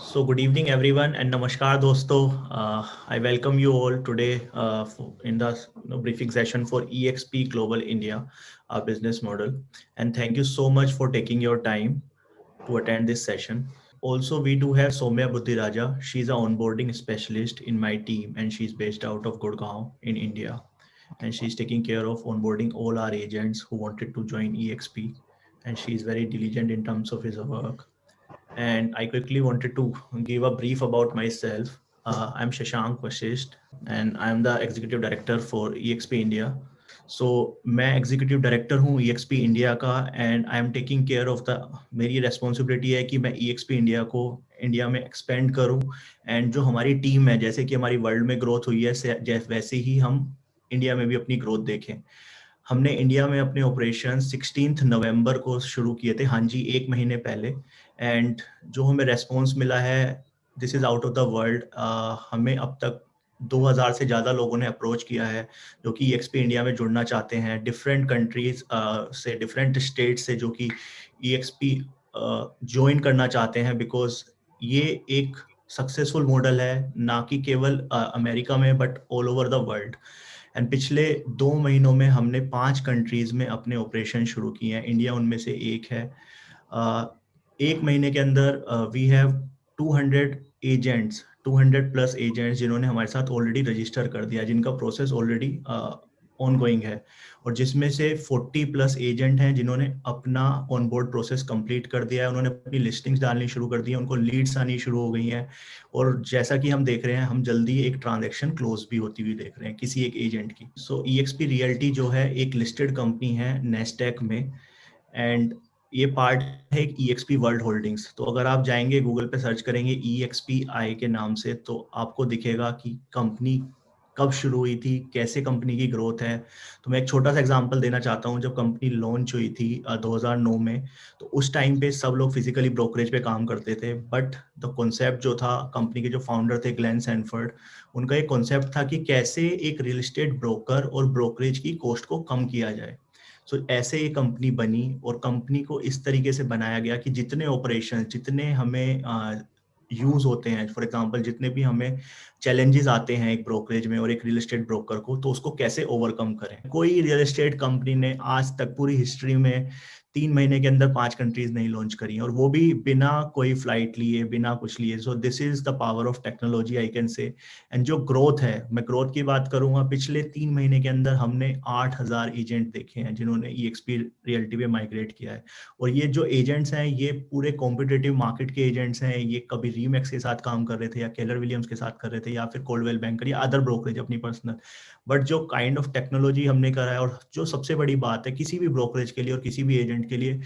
So good evening everyone and namaskar dosto. I welcome you all today in the briefing session for EXP Global India, our business model. And thank you so much for taking your time to attend this session. Also, we do have Soumya Buddhiraja. She's an onboarding specialist in my team and she's based out of Gurgaon in India. And she's taking care of onboarding all our agents who wanted to join EXP. And she's very diligent in terms of his work. And I quickly wanted to give a brief about myself. I'm Shashank Vashisht, and I'm the executive director for EXP India. So मैं executive director हूँ EXP India का and I am taking care of the मेरी responsibility है कि मैं EXP India को India में expand करूँ एंड जो हमारी टीम है जैसे कि हमारी वर्ल्ड में ग्रोथ हुई है वैसे ही हम इंडिया में भी अपनी ग्रोथ देखें। हमने इंडिया में अपने ऑपरेशन 16 नवंबर को शुरू किए थे, हाँ जी, एक महीने पहले। एंड जो हमें रेस्पॉन्स मिला है, this is out of the world. हमें अब तक 2000 से ज़्यादा लोगों ने अप्रोच किया है जो कि EXP इंडिया में जुड़ना चाहते हैं, डिफरेंट कंट्रीज से, डिफरेंट स्टेट से, जो कि EXP ज्वाइन करना चाहते हैं बिकॉज ये एक सक्सेसफुल मॉडल है, ना कि केवल अमेरिका में but all over the world. And पिछले 2 महीनों में हमने 5 कंट्रीज में अपने ऑपरेशन शुरू किए हैं, इंडिया उनमें से एक है। एक महीने के अंदर we have 200 agents, 200 plus agents जिन्होंने हमारे साथ ऑलरेडी रजिस्टर कर दिया, जिनका प्रोसेस ऑलरेडी ऑन गोइंग है, और जिसमें से 40 प्लस एजेंट हैं जिन्होंने अपना ऑन बोर्ड प्रोसेस कंप्लीट कर दिया है। उन्होंने अपनी लिस्टिंग्स डालनी शुरू कर दी है, उनको लीड्स आनी शुरू हो गई हैं, और जैसा कि हम देख रहे हैं, हम जल्दी एक ट्रांजैक्शन क्लोज भी होती हुई देख रहे हैं किसी एक एजेंट की। सो EXP रियल्टी जो है एक लिस्टेड कंपनी है नेस्डेक में, एंड ये पार्ट है EXP वर्ल्ड होल्डिंग्स। तो अगर आप जाएंगे गूगल पे सर्च करेंगे EXPI के नाम से, तो आपको दिखेगा कि कंपनी कब शुरू हुई थी, कैसे कंपनी की ग्रोथ है। तो मैं एक छोटा सा एग्जांपल देना चाहता हूँ। जब कंपनी लॉन्च हुई थी 2009 में, तो उस टाइम पे सब लोग फिजिकली ब्रोकरेज पे काम करते थे, बट द कॉन्सेप्ट जो था, कंपनी के जो फाउंडर थे ग्लेन सैनफोर्ड, उनका एक कॉन्सेप्ट था कि कैसे एक रियल एस्टेट ब्रोकर और ब्रोकरेज की कॉस्ट को कम किया जाए। सो ऐसे ये कंपनी बनी, और कंपनी को इस तरीके से बनाया गया कि जितने ऑपरेशन, जितने हमें यूज होते हैं, फॉर एग्जांपल जितने भी हमें चैलेंजेस आते हैं एक ब्रोकरेज में और एक रियल एस्टेट ब्रोकर को, तो उसको कैसे ओवरकम करें। कोई रियल एस्टेट कंपनी ने आज तक पूरी हिस्ट्री में 3 महीने के अंदर 5 कंट्रीज नहीं लॉन्च करी, और वो भी बिना कोई फ्लाइट लिए, बिना कुछ लिए। So this is the power of technology, I can say. And जो ग्रोथ है, मैं ग्रोथ की बात करूंगा, पिछले 3 महीने के अंदर हमने 8000 एजेंट देखे हैं जिन्होंने EXP रियल्टी पे माइग्रेट किया है। और ये जो एजेंट्स हैं, ये पूरे कॉम्पिटिटिव मार्केट के एजेंट्स हैं। ये कभी रीमैक्स के साथ काम कर रहे थे, या केलर विलियम्स के साथ कर रहे थे, या फिर कोल्डवेल बैंकर, या अदर ब्रोकरेज अपनी पर्सनल। बट जो काइंड ऑफ टेक्नोलॉजी हमने करा है, और जो सबसे बड़ी बात है किसी भी ब्रोकरेज के लिए और किसी भी एजेंट के लिए,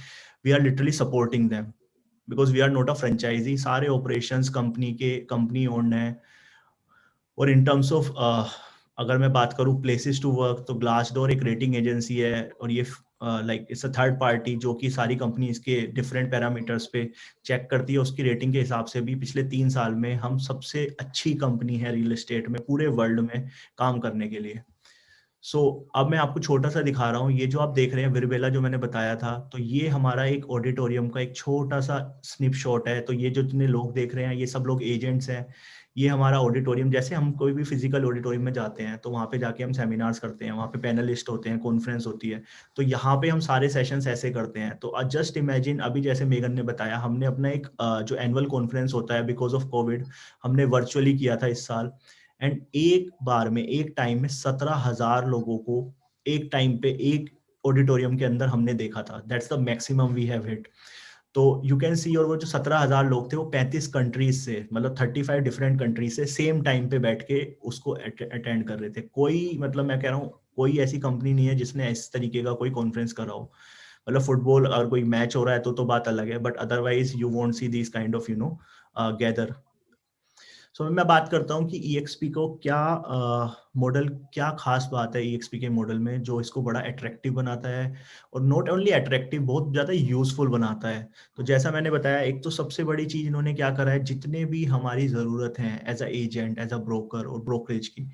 we are literally supporting them because we are not a franchisee. सारे ऑपरेशंस कंपनी ओन्ड है। और इन टर्म्स ऑफ अगर मैं बात करूं प्लेसेस टू वर्क, तो ग्लासडोर एक रेटिंग एजेंसी है, और ये like it's a third party जो कि सारी कंपनीज के डिफरेंट पैरामीटर्स पे चेक करती है। उसकी रेटिंग के हिसाब से भी पिछले 3 साल में हम सबसे अच्छी कंपनी है रियल एस्टेट में पूरे वर्ल्ड में काम करने के लिए। अब मैं आपको छोटा सा दिखा रहा हूँ। ये जो आप देख रहे हैं विरबेला, जो मैंने बताया था, तो ये हमारा एक ऑडिटोरियम का एक छोटा सा स्निप शॉट है। तो ये जो जितने लोग देख रहे हैं, ये सब लोग एजेंट्स हैं। ये हमारा ऑडिटोरियम, जैसे हम कोई भी फिजिकल ऑडिटोरियम में जाते हैं तो वहाँ पे जाके हम सेमिनार्स करते हैं, वहाँ पे पैनलिस्ट होते हैं, कॉन्फ्रेंस होती है। तो यहाँ पे हम सारे सेशंस ऐसे करते हैं। तो जस्ट इमेजिन, अभी जैसे मेगन ने बताया, हमने अपना एक जो एनुअल कॉन्फ्रेंस होता है बिकॉज ऑफ कोविड, हमने वर्चुअली किया था इस साल। एंड एक बार में, एक टाइम में 17,000 लोगों को एक टाइम पे एक ऑडिटोरियम के अंदर हमने देखा था। That's the maximum we have hit. तो यू कैन सी, और वो जो 17,000 लोग थे, वो 35 कंट्रीज से, मतलब 35 डिफरेंट कंट्रीज से सेम टाइम पे बैठ के उसको अटेंड कर रहे थे। कोई, मतलब मैं कह रहा हूँ, कोई ऐसी कंपनी नहीं है जिसने इस तरीके का कोई कॉन्फ्रेंस करा हो। मतलब फुटबॉल अगर कोई मैच हो रहा है तो बात अलग है, but otherwise you won't see this kind of gather. मैं बात करता हूँ कि EXP को क्या मॉडल, क्या खास बात है EXP के मॉडल में जो इसको बड़ा अट्रैक्टिव बनाता है, और नॉट ओनली अट्रैक्टिव, बहुत ज़्यादा यूजफुल बनाता है। तो जैसा मैंने बताया, एक तो सबसे बड़ी चीज़ इन्होंने क्या करा है, जितने भी हमारी ज़रूरत है as a agent, as a broker और ब्रोकरेज की,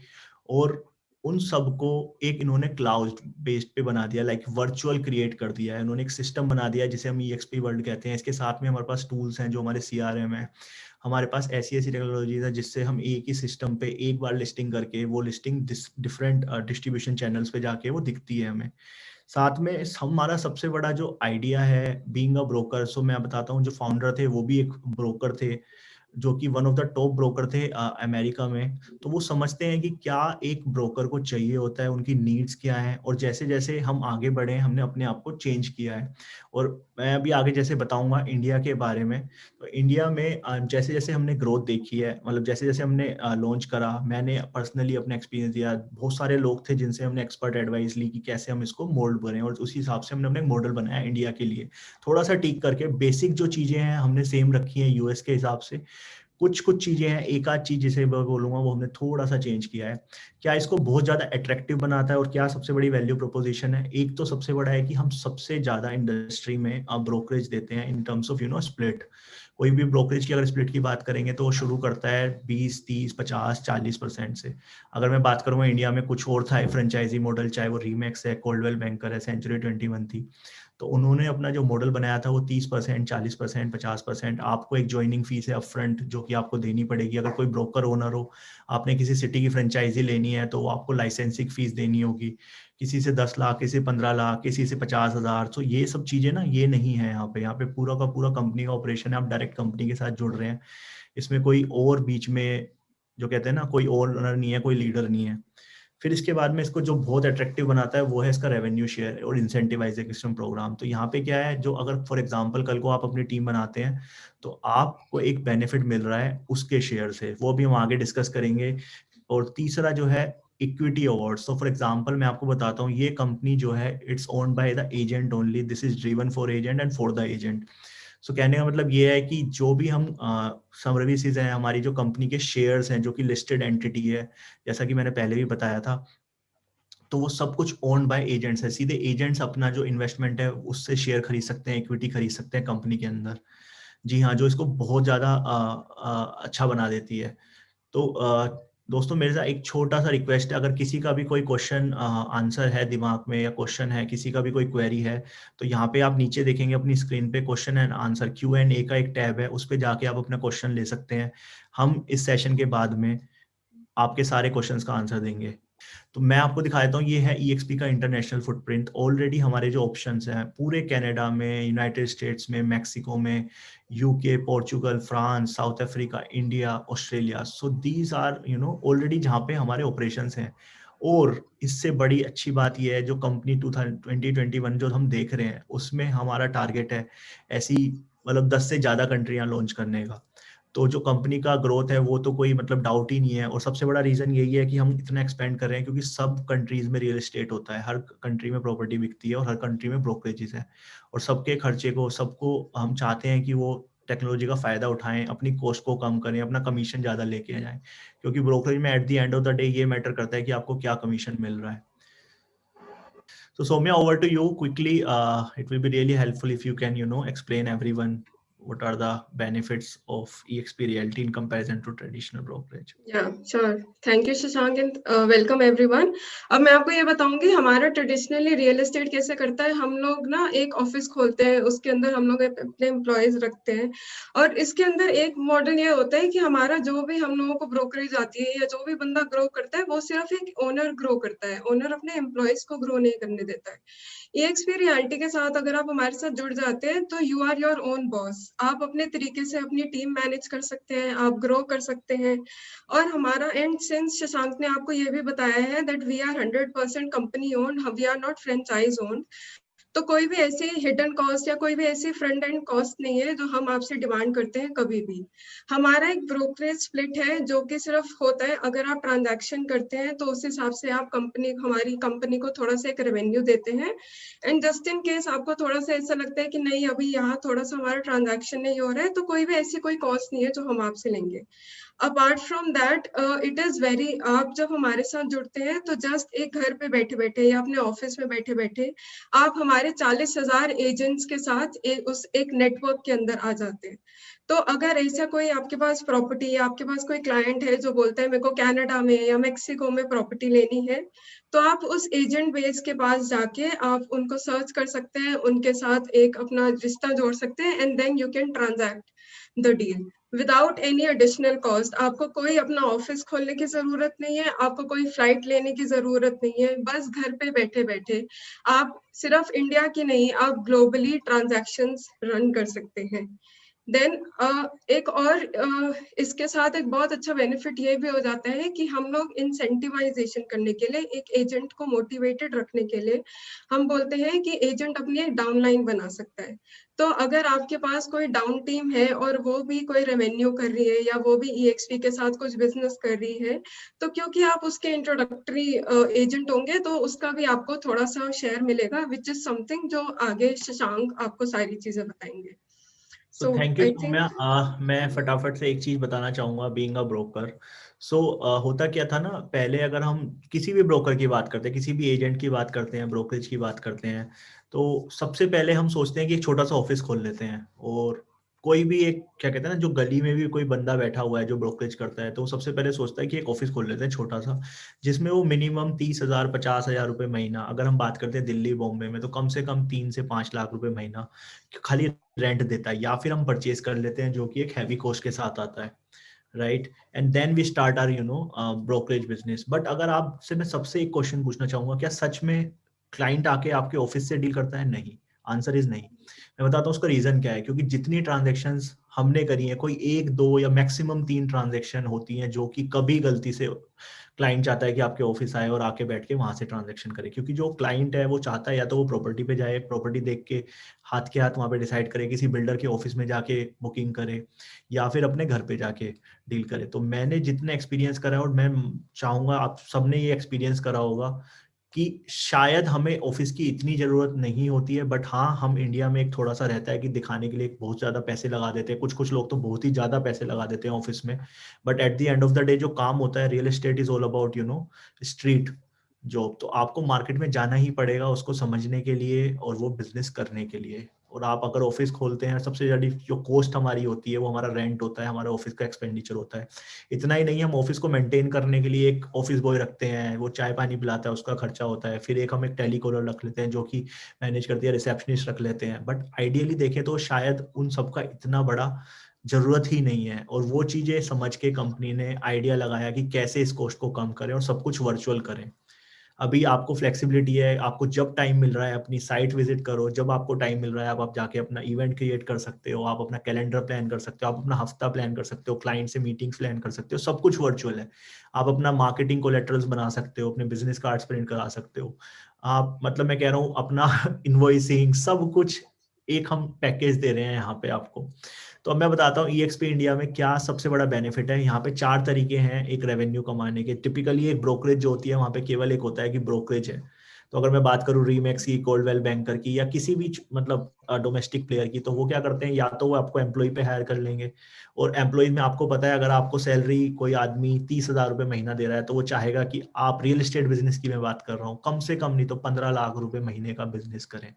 और उन सबको एक इन्होंने क्लाउड बेस्ड पे बना दिया, लाइक वर्चुअल क्रिएट कर दिया है। इन्होंने एक सिस्टम बना दिया है जिसे हम EXP वर्ल्ड कहते हैं। इसके साथ में हमारे पास टूल्स हैं जो हमारे CRM है, हमारे पास ऐसी ऐसी टेक्नोलॉजीज है जिससे हम एक ही सिस्टम पे एक बार लिस्टिंग करके वो लिस्टिंग डिफरेंट डिस्ट्रीब्यूशन चैनल्स पे जाके वो दिखती है हमें। साथ में हमारा सबसे बड़ा जो आइडिया है बीइंग अ ब्रोकर, सो मैं बताता हूँ, जो फाउंडर थे वो भी एक ब्रोकर थे, जो कि one of the top broker थे अमेरिका में। तो वो समझते हैं कि क्या एक ब्रोकर को चाहिए होता है, उनकी नीड्स क्या है, और जैसे जैसे हम आगे बढ़े हमने अपने आप को चेंज किया है। और मैं अभी आगे जैसे बताऊंगा इंडिया के बारे में, तो इंडिया में जैसे जैसे हमने ग्रोथ देखी है, मतलब जैसे जैसे हमने लॉन्च करा, मैंने पर्सनली अपना एक्सपीरियंस दिया, बहुत सारे लोग थे जिनसे हमने एक्सपर्ट एडवाइस ली कि कैसे हम इसको मोल्ड करें, और उसी हिसाब से हमने अपने मॉडल बनाया इंडिया के लिए, थोड़ा सा ठीक करके। बेसिक जो चीजें हैं हमने सेम रखी हैं यूएस के हिसाब से, कुछ कुछ चीजें हैं, एक आध चीज जिसे मैं बोलूंगा वो हमने थोड़ा सा चेंज किया है। क्या इसको बहुत ज्यादा अट्रैक्टिव बनाता है और क्या सबसे बड़ी वैल्यू प्रोपोजिशन है, एक तो सबसे बड़ा है कि हम सबसे ज्यादा इंडस्ट्री में ब्रोकरेज देते हैं इन टर्म्स ऑफ स्प्लिट। कोई भी ब्रोकरेज की अगर स्प्लिट की बात करेंगे तो वो शुरू करता है 20, 30, 50, 40% से। अगर मैं बात करूंगा इंडिया में कुछ और था फ्रेंचाइजी मॉडल, चाहे वो रीमैक्स है, कोल्डवेल बैंकर है, सेंचुरी 21 थी, तो उन्होंने अपना जो मॉडल बनाया था वो 30%, 40%, 50%। आपको एक ज्वाइनिंग फीस है अपफ्रंट जो कि आपको देनी पड़ेगी। अगर कोई ब्रोकर ओनर हो, आपने किसी सिटी की फ्रेंचाइजी लेनी है तो आपको लाइसेंसिंग फीस देनी होगी, किसी से 10 लाख, किसी से 15 लाख, किसी से 50,000। तो ये सब चीजें ना ये नहीं है यहाँ पे पूरा का पूरा कंपनी का ऑपरेशन है, आप डायरेक्ट कंपनी के साथ जुड़ रहे हैं। इसमें कोई और बीच में जो कहते हैं ना, कोई ओनर नहीं है, कोई लीडर नहीं है। फिर इसके बाद में इसको जो बहुत अट्रैक्टिव बनाता है वो है इसका रेवेन्यू शेयर और इंसेंटिवाइजेशन प्रोग्राम। तो यहाँ पे क्या है, जो अगर फॉर एग्जांपल कल को आप अपनी टीम बनाते हैं तो आपको एक बेनिफिट मिल रहा है उसके शेयर से, वो भी हम आगे डिस्कस करेंगे। और तीसरा जो है इक्विटी अवार्ड्स। तो फॉर एग्जांपल मैं आपको बताता हूँ, ये कंपनी जो है it's owned by the agent only, this is driven for agent and for the agent. So कहने का मतलब ये है कि जो भी हम सर्विसेज हैं, हमारी जो कंपनी के शेयर्स हैं जो कि लिस्टेड एंटिटी है, जैसा कि मैंने पहले भी बताया था, तो वो सब कुछ ओन्ड बाय एजेंट्स है। सीधे एजेंट्स अपना जो इन्वेस्टमेंट है उससे शेयर खरीद सकते हैं, इक्विटी खरीद सकते हैं कंपनी के अंदर। जी हाँ, जो इसको बहुत ज्यादा अच्छा बना देती है। तो दोस्तों मेरे साथ एक छोटा सा रिक्वेस्ट है, अगर किसी का भी कोई क्वेश्चन आंसर है दिमाग में, या क्वेश्चन है, किसी का भी कोई क्वेरी है, तो यहाँ पे आप नीचे देखेंगे अपनी स्क्रीन पे क्वेश्चन एंड आंसर Q&A का एक टैब है, उस पे जाके आप अपना क्वेश्चन ले सकते हैं। हम इस सेशन के बाद में आपके सारे क्वेश्चंस का आंसर देंगे। तो मैं आपको दिखा देता हूँ, ये है EXP का इंटरनेशनल फुटप्रिंट। ऑलरेडी हमारे जो ऑप्शंस हैं पूरे कनाडा में, यूनाइटेड स्टेट्स में, मैक्सिको में, UK, Portugal, France, South Africa, India, Australia, so these are already जहाँ पे हमारे ऑपरेशंस हैं। और इससे बड़ी अच्छी बात यह है, जो कंपनी 2021 जो हम देख रहे हैं उसमें हमारा टारगेट है ऐसी मतलब 10 से ज्यादा कंट्रियां लॉन्च करने का। तो जो कंपनी का ग्रोथ है वो तो कोई मतलब डाउट ही नहीं है। और सबसे बड़ा रीजन यही है कि हम इतना एक्सपेंड कर रहे हैं क्योंकि सब कंट्रीज में रियल एस्टेट होता है, हर कंट्री में प्रॉपर्टी बिकती है और हर कंट्री में ब्रोकरेजेस है। और सबके खर्चे को, सबको हम चाहते हैं कि वो टेक्नोलॉजी का फायदा उठाएं, अपनी कॉस्ट को कम करें, अपना कमीशन ज्यादा लेके जाएं। क्योंकि ब्रोकरेज में eight the end of the day ये मैटर करता है कि आपको क्या कमीशन मिल रहा है। So Soumya, over to you quickly. It will be really helpful if you can, explain everyone what are the benefits of EXP Realty in comparison to traditional brokerage. Yeah, sure. Thank you, Shashank, and welcome everyone. अब मैं आपको ये बताऊंगी हमारा traditionally real estate कैसे करता है। हम लोग ना एक ऑफिस खोलते हैं, उसके अंदर हम लोग अपने एम्प्लॉयज रखते हैं, और इसके अंदर एक मॉडल ये होता है कि हमारा जो भी हम लोगों को ब्रोकरेज आती है या जो भी बंदा ग्रो करता है वो सिर्फ एक ओनर ग्रो करता है, ओनर अपने एम्प्लॉयज को ग्रो नहीं करने देता है। EXP रियलिटी के साथ अगर आप हमारे साथ जुड़ जाते हैं तो you are your own boss. आप अपने तरीके से अपनी टीम मैनेज कर सकते हैं, आप ग्रो कर सकते हैं। और हमारा एंड सिंस शशांक ने आपको ये भी बताया है that we are 100% company own, we are not franchise own. तो कोई भी ऐसी हिडन कॉस्ट या कोई भी ऐसी फ्रंट एंड कॉस्ट नहीं है जो हम आपसे डिमांड करते हैं कभी भी। हमारा एक ब्रोकरेज स्प्लिट है जो कि सिर्फ होता है अगर आप ट्रांजैक्शन करते हैं तो उस हिसाब से आप हमारी कंपनी को थोड़ा सा एक रेवेन्यू देते हैं। एंड जस्ट इन केस आपको थोड़ा सा ऐसा लगता है कि नहीं अभी यहाँ थोड़ा सा हमारा ट्रांजैक्शन नहीं हो रहा है, तो कोई भी ऐसी कोई कॉस्ट नहीं है जो हम आपसे लेंगे। Apart from that it is very, आप जब हमारे साथ जुड़ते हैं तो जस्ट एक घर पे बैठे बैठे या अपने ऑफिस में बैठे बैठे आप हमारे 40,000 एजेंट्स के साथ उस एक नेटवर्क के अंदर आ जाते हैं। तो अगर ऐसा कोई आपके पास प्रॉपर्टी या आपके पास कोई क्लाइंट है जो बोलता है मेरे को कनाडा में या मेक्सिको में प्रॉपर्टी लेनी है, तो आप उस एजेंट बेस के पास जाके आप उनको सर्च कर सकते हैं, उनके साथ एक अपना रिश्ता जोड़ सकते हैं, and then you can transact the deal. Without any additional cost. आपको कोई अपना ऑफिस खोलने की जरूरत नहीं है, आपको कोई फ्लाइट लेने की जरूरत नहीं है, बस घर पे बैठे बैठे आप सिर्फ इंडिया की नहीं, आप ग्लोबली ट्रांजैक्शंस रन कर सकते हैं। देन एक और इसके साथ एक बहुत अच्छा बेनिफिट ये भी हो जाता है कि हम लोग इंसेंटिवाइजेशन करने के लिए, एक एजेंट को मोटिवेटेड रखने के लिए, हम बोलते हैं कि एजेंट अपनी एक डाउनलाइन बना सकता है। तो अगर आपके पास कोई डाउन टीम है और वो भी कोई रेवेन्यू कर रही है या वो भी EXP के साथ कुछ बिजनेस कर रही है, तो क्योंकि आप उसके इंट्रोडक्टरी एजेंट होंगे तो उसका भी आपको थोड़ा सा शेयर मिलेगा, विच इज समथिंग जो आगे शशांक आपको सारी चीजें बताएंगे। तो So thank you I Saumya. think मैं फटाफट से एक चीज बताना चाहूंगा बीइंग अ ब्रोकर। सो होता क्या था ना, पहले अगर हम किसी भी ब्रोकर की बात करते हैं, किसी भी एजेंट की बात करते हैं, ब्रोकरेज की बात करते हैं, तो सबसे पहले हम सोचते हैं कि एक छोटा सा ऑफिस खोल लेते हैं। और कोई भी एक क्या कहते हैं ना, जो गली में भी कोई बंदा बैठा हुआ है जो ब्रोकरेज करता है, तो वो सबसे पहले सोचता है कि एक ऑफिस खोल लेते हैं छोटा सा, जिसमें वो मिनिमम 30,000 50,000 रुपए महीना, अगर हम बात करते हैं दिल्ली बॉम्बे में, तो कम से कम 3 से 5 लाख रुपए महीना खाली रेंट देता है, या फिर हम परचेज कर लेते हैं, जो कि एक हैवी कॉस्ट के साथ आता है, right. And then we start our brokerage business. But अगर आपसे मैं सबसे एक क्वेश्चन पूछना चाहूंगा, क्या सच में क्लाइंट आके आपके ऑफिस से डील करता है? नहीं, आंसर इज नहीं। मैं बताता हूँ उसका रीजन क्या है। क्योंकि जितनी ट्रांजेक्शंस हमने करी है, कोई 1 2 या मैक्सिमम 3 ट्रांजेक्शन होती हैं जो कि कभी गलती से क्लाइंट चाहता है कि आपके ऑफिस आए और आके बैठ के वहां से ट्रांजेक्शन करे। क्योंकि जो क्लाइंट है वो चाहता है या तो वो प्रॉपर्टी पे जाए, प्रॉपर्टी देख के हाथ के हाथ वहां पे डिसाइड करे, किसी बिल्डर के ऑफिस में जाके बुकिंग करे, या फिर अपने घर पे जाके डील करे। तो मैंने जितने एक्सपीरियंस करा है, और मैं चाहूंगा आप सबने ये एक्सपीरियंस करा होगा, कि शायद हमें ऑफिस की इतनी जरूरत नहीं होती है, बट हाँ, हम इंडिया में एक थोड़ा सा रहता है कि दिखाने के लिए बहुत ज्यादा पैसे लगा देते हैं। कुछ कुछ लोग तो बहुत ही ज्यादा पैसे लगा देते हैं ऑफिस में। But at the end of the day जो काम होता है, real estate is all about street job. तो आपको मार्केट में जाना ही पड़ेगा उसको समझने के लिए और वो बिजनेस करने के लिए। और आप अगर ऑफिस खोलते हैं, सबसे ज्यादा जो कॉस्ट हमारी होती है वो हमारा रेंट होता है, हमारा ऑफिस का एक्सपेंडिचर होता है। इतना ही नहीं, हम ऑफिस को मेंटेन करने के लिए एक ऑफिस बॉय रखते हैं, वो चाय पानी पिलाता है, उसका खर्चा होता है। फिर एक हम एक टेलीकॉलर रख लेते हैं जो कि मैनेज करती है, रिसेप्शनिस्ट रख लेते हैं। बट आइडियली देखें तो शायद उन सबका इतना बड़ा जरूरत ही नहीं है। और वो चीजें समझ के कंपनी ने आइडिया लगाया कि कैसे इस कॉस्ट को कम करें और सब कुछ वर्चुअल करें। अभी आपको फ्लेक्सिबिलिटी है, आपको जब टाइम मिल रहा है अपनी साइट विजिट करो, जब आपको टाइम मिल रहा है आप जाके अपना इवेंट क्रिएट कर सकते हो, आप अपना कैलेंडर प्लान कर सकते हो, आप अपना हफ्ता प्लान कर सकते हो, क्लाइंट से मीटिंग्स प्लान कर सकते हो, सब कुछ वर्चुअल है। आप अपना मार्केटिंग कोलेटरल्स बना सकते हो, अपने बिजनेस कार्ड्स प्रिंट करा सकते हो आप, मतलब मैं कह रहा हूँ अपना इनवॉइसिंग सब कुछ एक हम पैकेज दे रहे हैं यहाँ पे आपको। तो अब मैं बताता हूँ EXP इंडिया में क्या सबसे बड़ा बेनिफिट है। यहाँ पे 4 तरीके हैं एक रेवेन्यू कमाने के। टिपिकली एक ब्रोकरेज जो होती है वहाँ पे केवल एक होता है कि ब्रोकरेज है। तो अगर मैं बात करूँ रीमैक्स की, कोल्डवेल बैंकर की, या किसी भी मतलब डोमेस्टिक प्लेयर की, तो वो क्या करते हैं, या तो वो आपको एम्प्लॉय पे हायर कर लेंगे। और एम्प्लॉय में आपको पता है, अगर आपको सैलरी कोई आदमी 30,000 रुपये महीना दे रहा है, तो वो चाहेगा कि आप रियल एस्टेट बिजनेस की मैं बात कर रहा हूँ, कम से कम नहीं तो 15 लाख रुपए महीने का बिजनेस करें।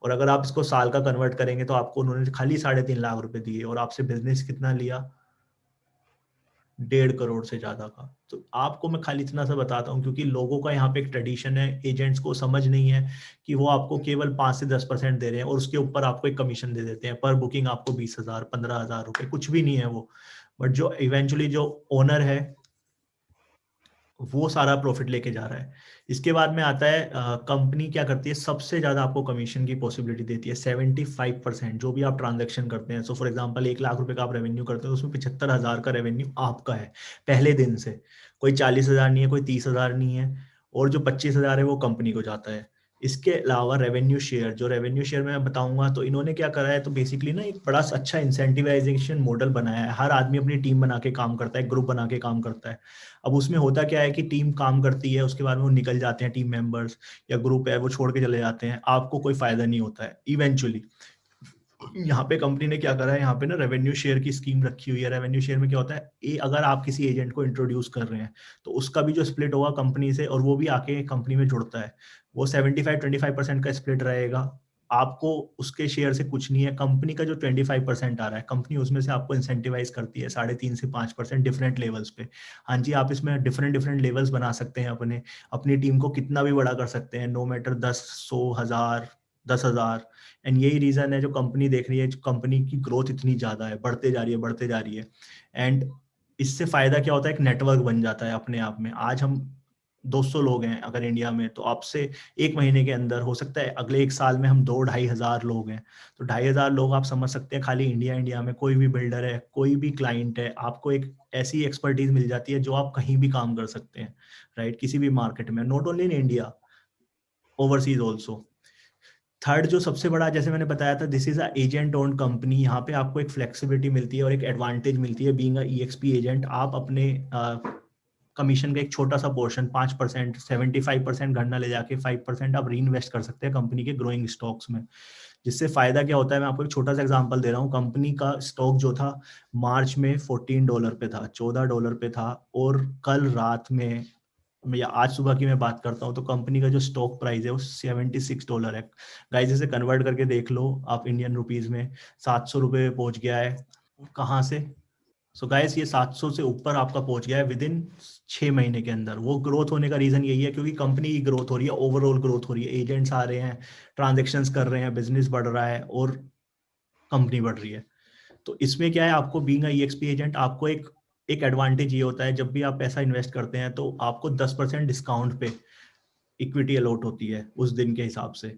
और अगर आप इसको साल का कन्वर्ट करेंगे तो आपको उन्होंने खाली 3.5 लाख रुपए दिए, और आपसे बिजनेस कितना लिया, 1.5 करोड़ से ज्यादा का। तो आपको मैं खाली इतना सा बताता हूँ, क्योंकि लोगों का यहाँ पे एक ट्रेडिशन है, एजेंट्स को समझ नहीं है कि वो आपको केवल 5 से 10% दे रहे हैं और उसके ऊपर आपको एक कमीशन दे देते हैं। पर बुकिंग आपको 20,000 15,000 रुपए, कुछ भी नहीं है वो। बट जो इवेंचुअली जो ओनर है वो सारा प्रॉफिट लेके जा रहा है। इसके बाद में आता है कंपनी क्या करती है, सबसे ज्यादा आपको कमीशन की पॉसिबिलिटी देती है 75%। जो भी आप ट्रांजेक्शन करते हैं, सो फॉर एग्जांपल 1 लाख रुपए का आप रेवेन्यू करते हैं, उसमें 75,000 का रेवेन्यू आपका है पहले दिन से। कोई 40,000 नहीं है, कोई 30,000 नहीं है, और जो 25,000 है वो कंपनी को जाता है। इसके अलावा रेवेन्यू शेयर, जो रेवेन्यू शेयर मैं बताऊंगा, तो इन्होंने क्या करा है, तो बेसिकली ना एक बड़ा अच्छा इंसेंटिवाइजेशन मॉडल बनाया है। हर आदमी अपनी टीम बना के काम करता है, ग्रुप बना के काम करता है। अब उसमें होता क्या है कि टीम काम करती है, उसके बाद में वो निकल जाते हैं, टीम मेंबर्स या ग्रुप है वो छोड़ के चले जाते हैं, आपको कोई फायदा नहीं होता है इवेंचुअली। यहाँ पे कंपनी ने क्या करा है, यहाँ पे ना रेवेन्यू शेयर की स्कीम रखी हुई है। रेवेन्यू शेयर में क्या होता है, अगर आप किसी एजेंट को इंट्रोड्यूस कर रहे हैं, तो उसका भी जो स्प्लिट होगा कंपनी से, और वो भी आके कंपनी में जुड़ता है, वो 75-25% का स्प्लिट रहेगा। आपको उसके शेयर से कुछ नहीं है, कंपनी का जो 25% आ रहा है, कंपनी उसमें से आपको इंसेंटिवाइज करती है 3.5 से 5% डिफरेंट लेवल्स पे। हाँ जी, आप इसमें डिफरेंट डिफरेंट लेवल्स बना सकते हैं, अपनी टीम को कितना भी बड़ा कर सकते हैं, नो मैटर 10 100 1000 10,000। एंड यही रीजन है जो कंपनी देख रही है, कंपनी की ग्रोथ इतनी ज्यादा है, बढ़ते जा रही है, बढ़ते जा रही है। एंड इससे फायदा क्या होता है, एक नेटवर्क बन जाता है अपने आप में। आज हम 200 लोग हैं अगर इंडिया में, तो आपसे एक महीने के अंदर हो सकता है अगले एक साल में हम 2-2,500 लोग हैं। तो 2,500 लोग आप समझ सकते हैं, खाली इंडिया में कोई भी बिल्डर है, कोई भी क्लाइंट है, आपको एक ऐसी एक्सपर्टीज मिल जाती है जो आप कहीं भी काम कर सकते हैं, राइट, किसी भी मार्केट में, not only in India, overseas also. Third जो सबसे बड़ा, जैसे मैंने बताया था, this is a agent owned company. यहाँ पे आपको एक फ्लेक्सिबिलिटी मिलती है और एक एडवांटेज मिलती है बीइंग अ ईएक्सपी एजेंट। आप अपने कमीशन का एक छोटा सा पोर्शन 5%, 75% गणना ले जाके 5% आप री इन्वेस्ट कर सकते हैं कंपनी के ग्रोइंग स्टॉक्स में। जिससे फायदा क्या होता है, मैं आपको एक छोटा सा एग्जांपल दे रहा हूँ। कंपनी का स्टॉक जो था मार्च में $14 पे था, $14 पे था, और कल रात में या आज सुबह की मैं बात करता हूँ तो कंपनी का जो स्टॉक प्राइस है वो $76 है। गाइस इसे कन्वर्ट करके देख लो आप इंडियन रुपीज में, 700 रुपये पहुंच गया है। कहाँ से? सो गाइस ये 700 से ऊपर आपका पहुंच गया है विद इन 6 महीने के अंदर। वो ग्रोथ होने का रीजन यही है क्योंकि कंपनी की ग्रोथ हो रही है, ओवरऑल ग्रोथ हो रही है, एजेंट्स आ रहे हैं, ट्रांजेक्शन्स कर रहे हैं, बिजनेस बढ़ रहा है और कंपनी बढ़ रही है। तो इसमें क्या है, आपको बीइंग अ ईएक्सपी एजेंट आपको एक एडवांटेज ये होता है, जब भी आप पैसा इन्वेस्ट करते हैं तो आपको 10% डिस्काउंट पे इक्विटी अलॉट होती है उस दिन के हिसाब से।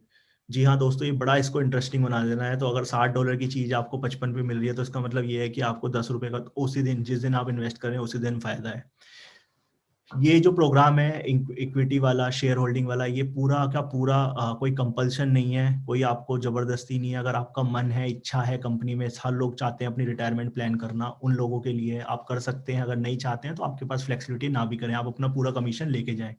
जी हाँ दोस्तों, ये बड़ा इसको इंटरेस्टिंग बना देना है। तो अगर $60 की चीज आपको 55 पे मिल रही है तो इसका मतलब ये है कि आपको ₹10 का उसी दिन, जिस दिन आप इन्वेस्ट करें उसी दिन फायदा है। ये जो प्रोग्राम है इक्विटी वाला, शेयर होल्डिंग वाला, ये पूरा का पूरा कोई कंपल्शन नहीं है, कोई आपको जबरदस्ती नहीं है। अगर आपका मन है, इच्छा है, कंपनी में हर लोग चाहते हैं अपनी रिटायरमेंट प्लान करना, उन लोगों के लिए आप कर सकते हैं। अगर नहीं चाहते हैं तो आपके पास फ्लेक्सिबिलिटी ना भी करें, आप अपना पूरा कमीशन लेके जाएं।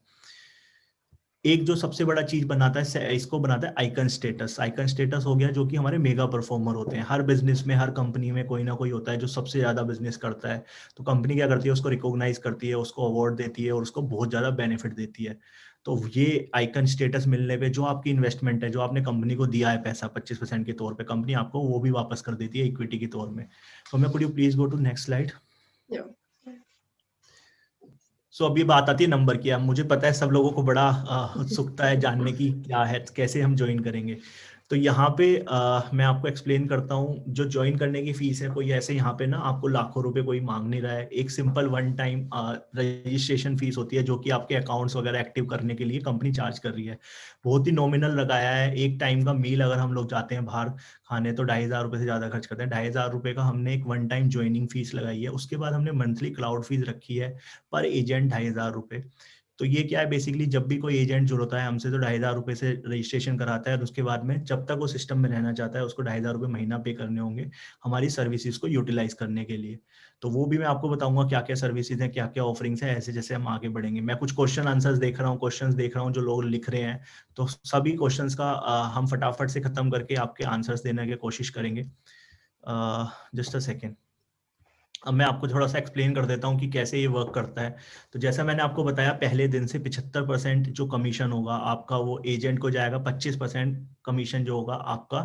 एक जो सबसे बड़ा चीज बनाता है, इसको बनाता है आइकन स्टेटस। आइकन स्टेटस हो गया जो कि हमारे मेगा परफॉर्मर होते हैं। हर बिजनेस में, हर कंपनी में कोई ना कोई होता है जो सबसे ज्यादा बिजनेस करता है। तो कंपनी क्या करती है, उसको रिकॉग्नाइज करती है, उसको अवार्ड देती है और उसको बहुत ज्यादा बेनिफिट देती है। तो ये आइकन स्टेटस मिलने पे जो आपकी इन्वेस्टमेंट है, जो आपने कंपनी को दिया है पैसा 25% के तौर पे, कंपनी आपको वो भी वापस कर देती है इक्विटी के तौर में। तो मैं, could you please go to next slide. So अब ये बात आती है नंबर की। अब मुझे पता है सब लोगों को बड़ा उत्सुकता है जानने की क्या है, कैसे हम ज्वाइन करेंगे। तो यहाँ पे मैं आपको एक्सप्लेन करता हूँ। जो ज्वाइन करने की फीस है, कोई ऐसे यहाँ पे ना आपको लाखों रुपए कोई मांग नहीं रहा है। एक simple one time registration fees होती है जो कि आपके अकाउंट्स वगैरह एक्टिव करने के लिए कंपनी चार्ज कर रही है। बहुत ही नॉमिनल लगाया है। एक टाइम का मील अगर हम लोग जाते हैं बाहर खाने तो 2,500 रुपये से ज्यादा खर्च करते हैं। 2,500 रुपये का हमने एक वन टाइम ज्वाइनिंग फीस लगाई है। उसके बाद हमने मंथली क्लाउड फीस रखी है पर एजेंट 2,500 रुपये। तो ये क्या है, बेसिकली जब भी कोई एजेंट जुड़ता है हमसे तो 2,500 रुपये से रजिस्ट्रेशन कराता है और उसके बाद में जब तक वो सिस्टम में रहना चाहता है उसको 2,500 रुपये महीना पे करने होंगे हमारी सर्विसेज को यूटिलाइज करने के लिए। तो वो भी मैं आपको बताऊंगा क्या क्या सर्विसेज हैं, क्या क्या ऑफरिंग्स हैं, ऐसे जैसे हम आगे बढ़ेंगे। मैं कुछ क्वेश्चन आंसर्स देख रहा हूँ, क्वेश्चंस देख रहा हूँ जो लोग लिख रहे हैं, तो सभी क्वेश्चंस का हम फटाफट से खत्म करके आपके आंसर्स देने की कोशिश करेंगे। Just a second. अब मैं आपको थोड़ा सा एक्सप्लेन कर देता हूँ कि कैसे ये वर्क करता है। तो जैसा मैंने आपको बताया, पहले दिन से 75% जो कमीशन होगा आपका वो एजेंट को जाएगा, 25% कमीशन जो होगा आपका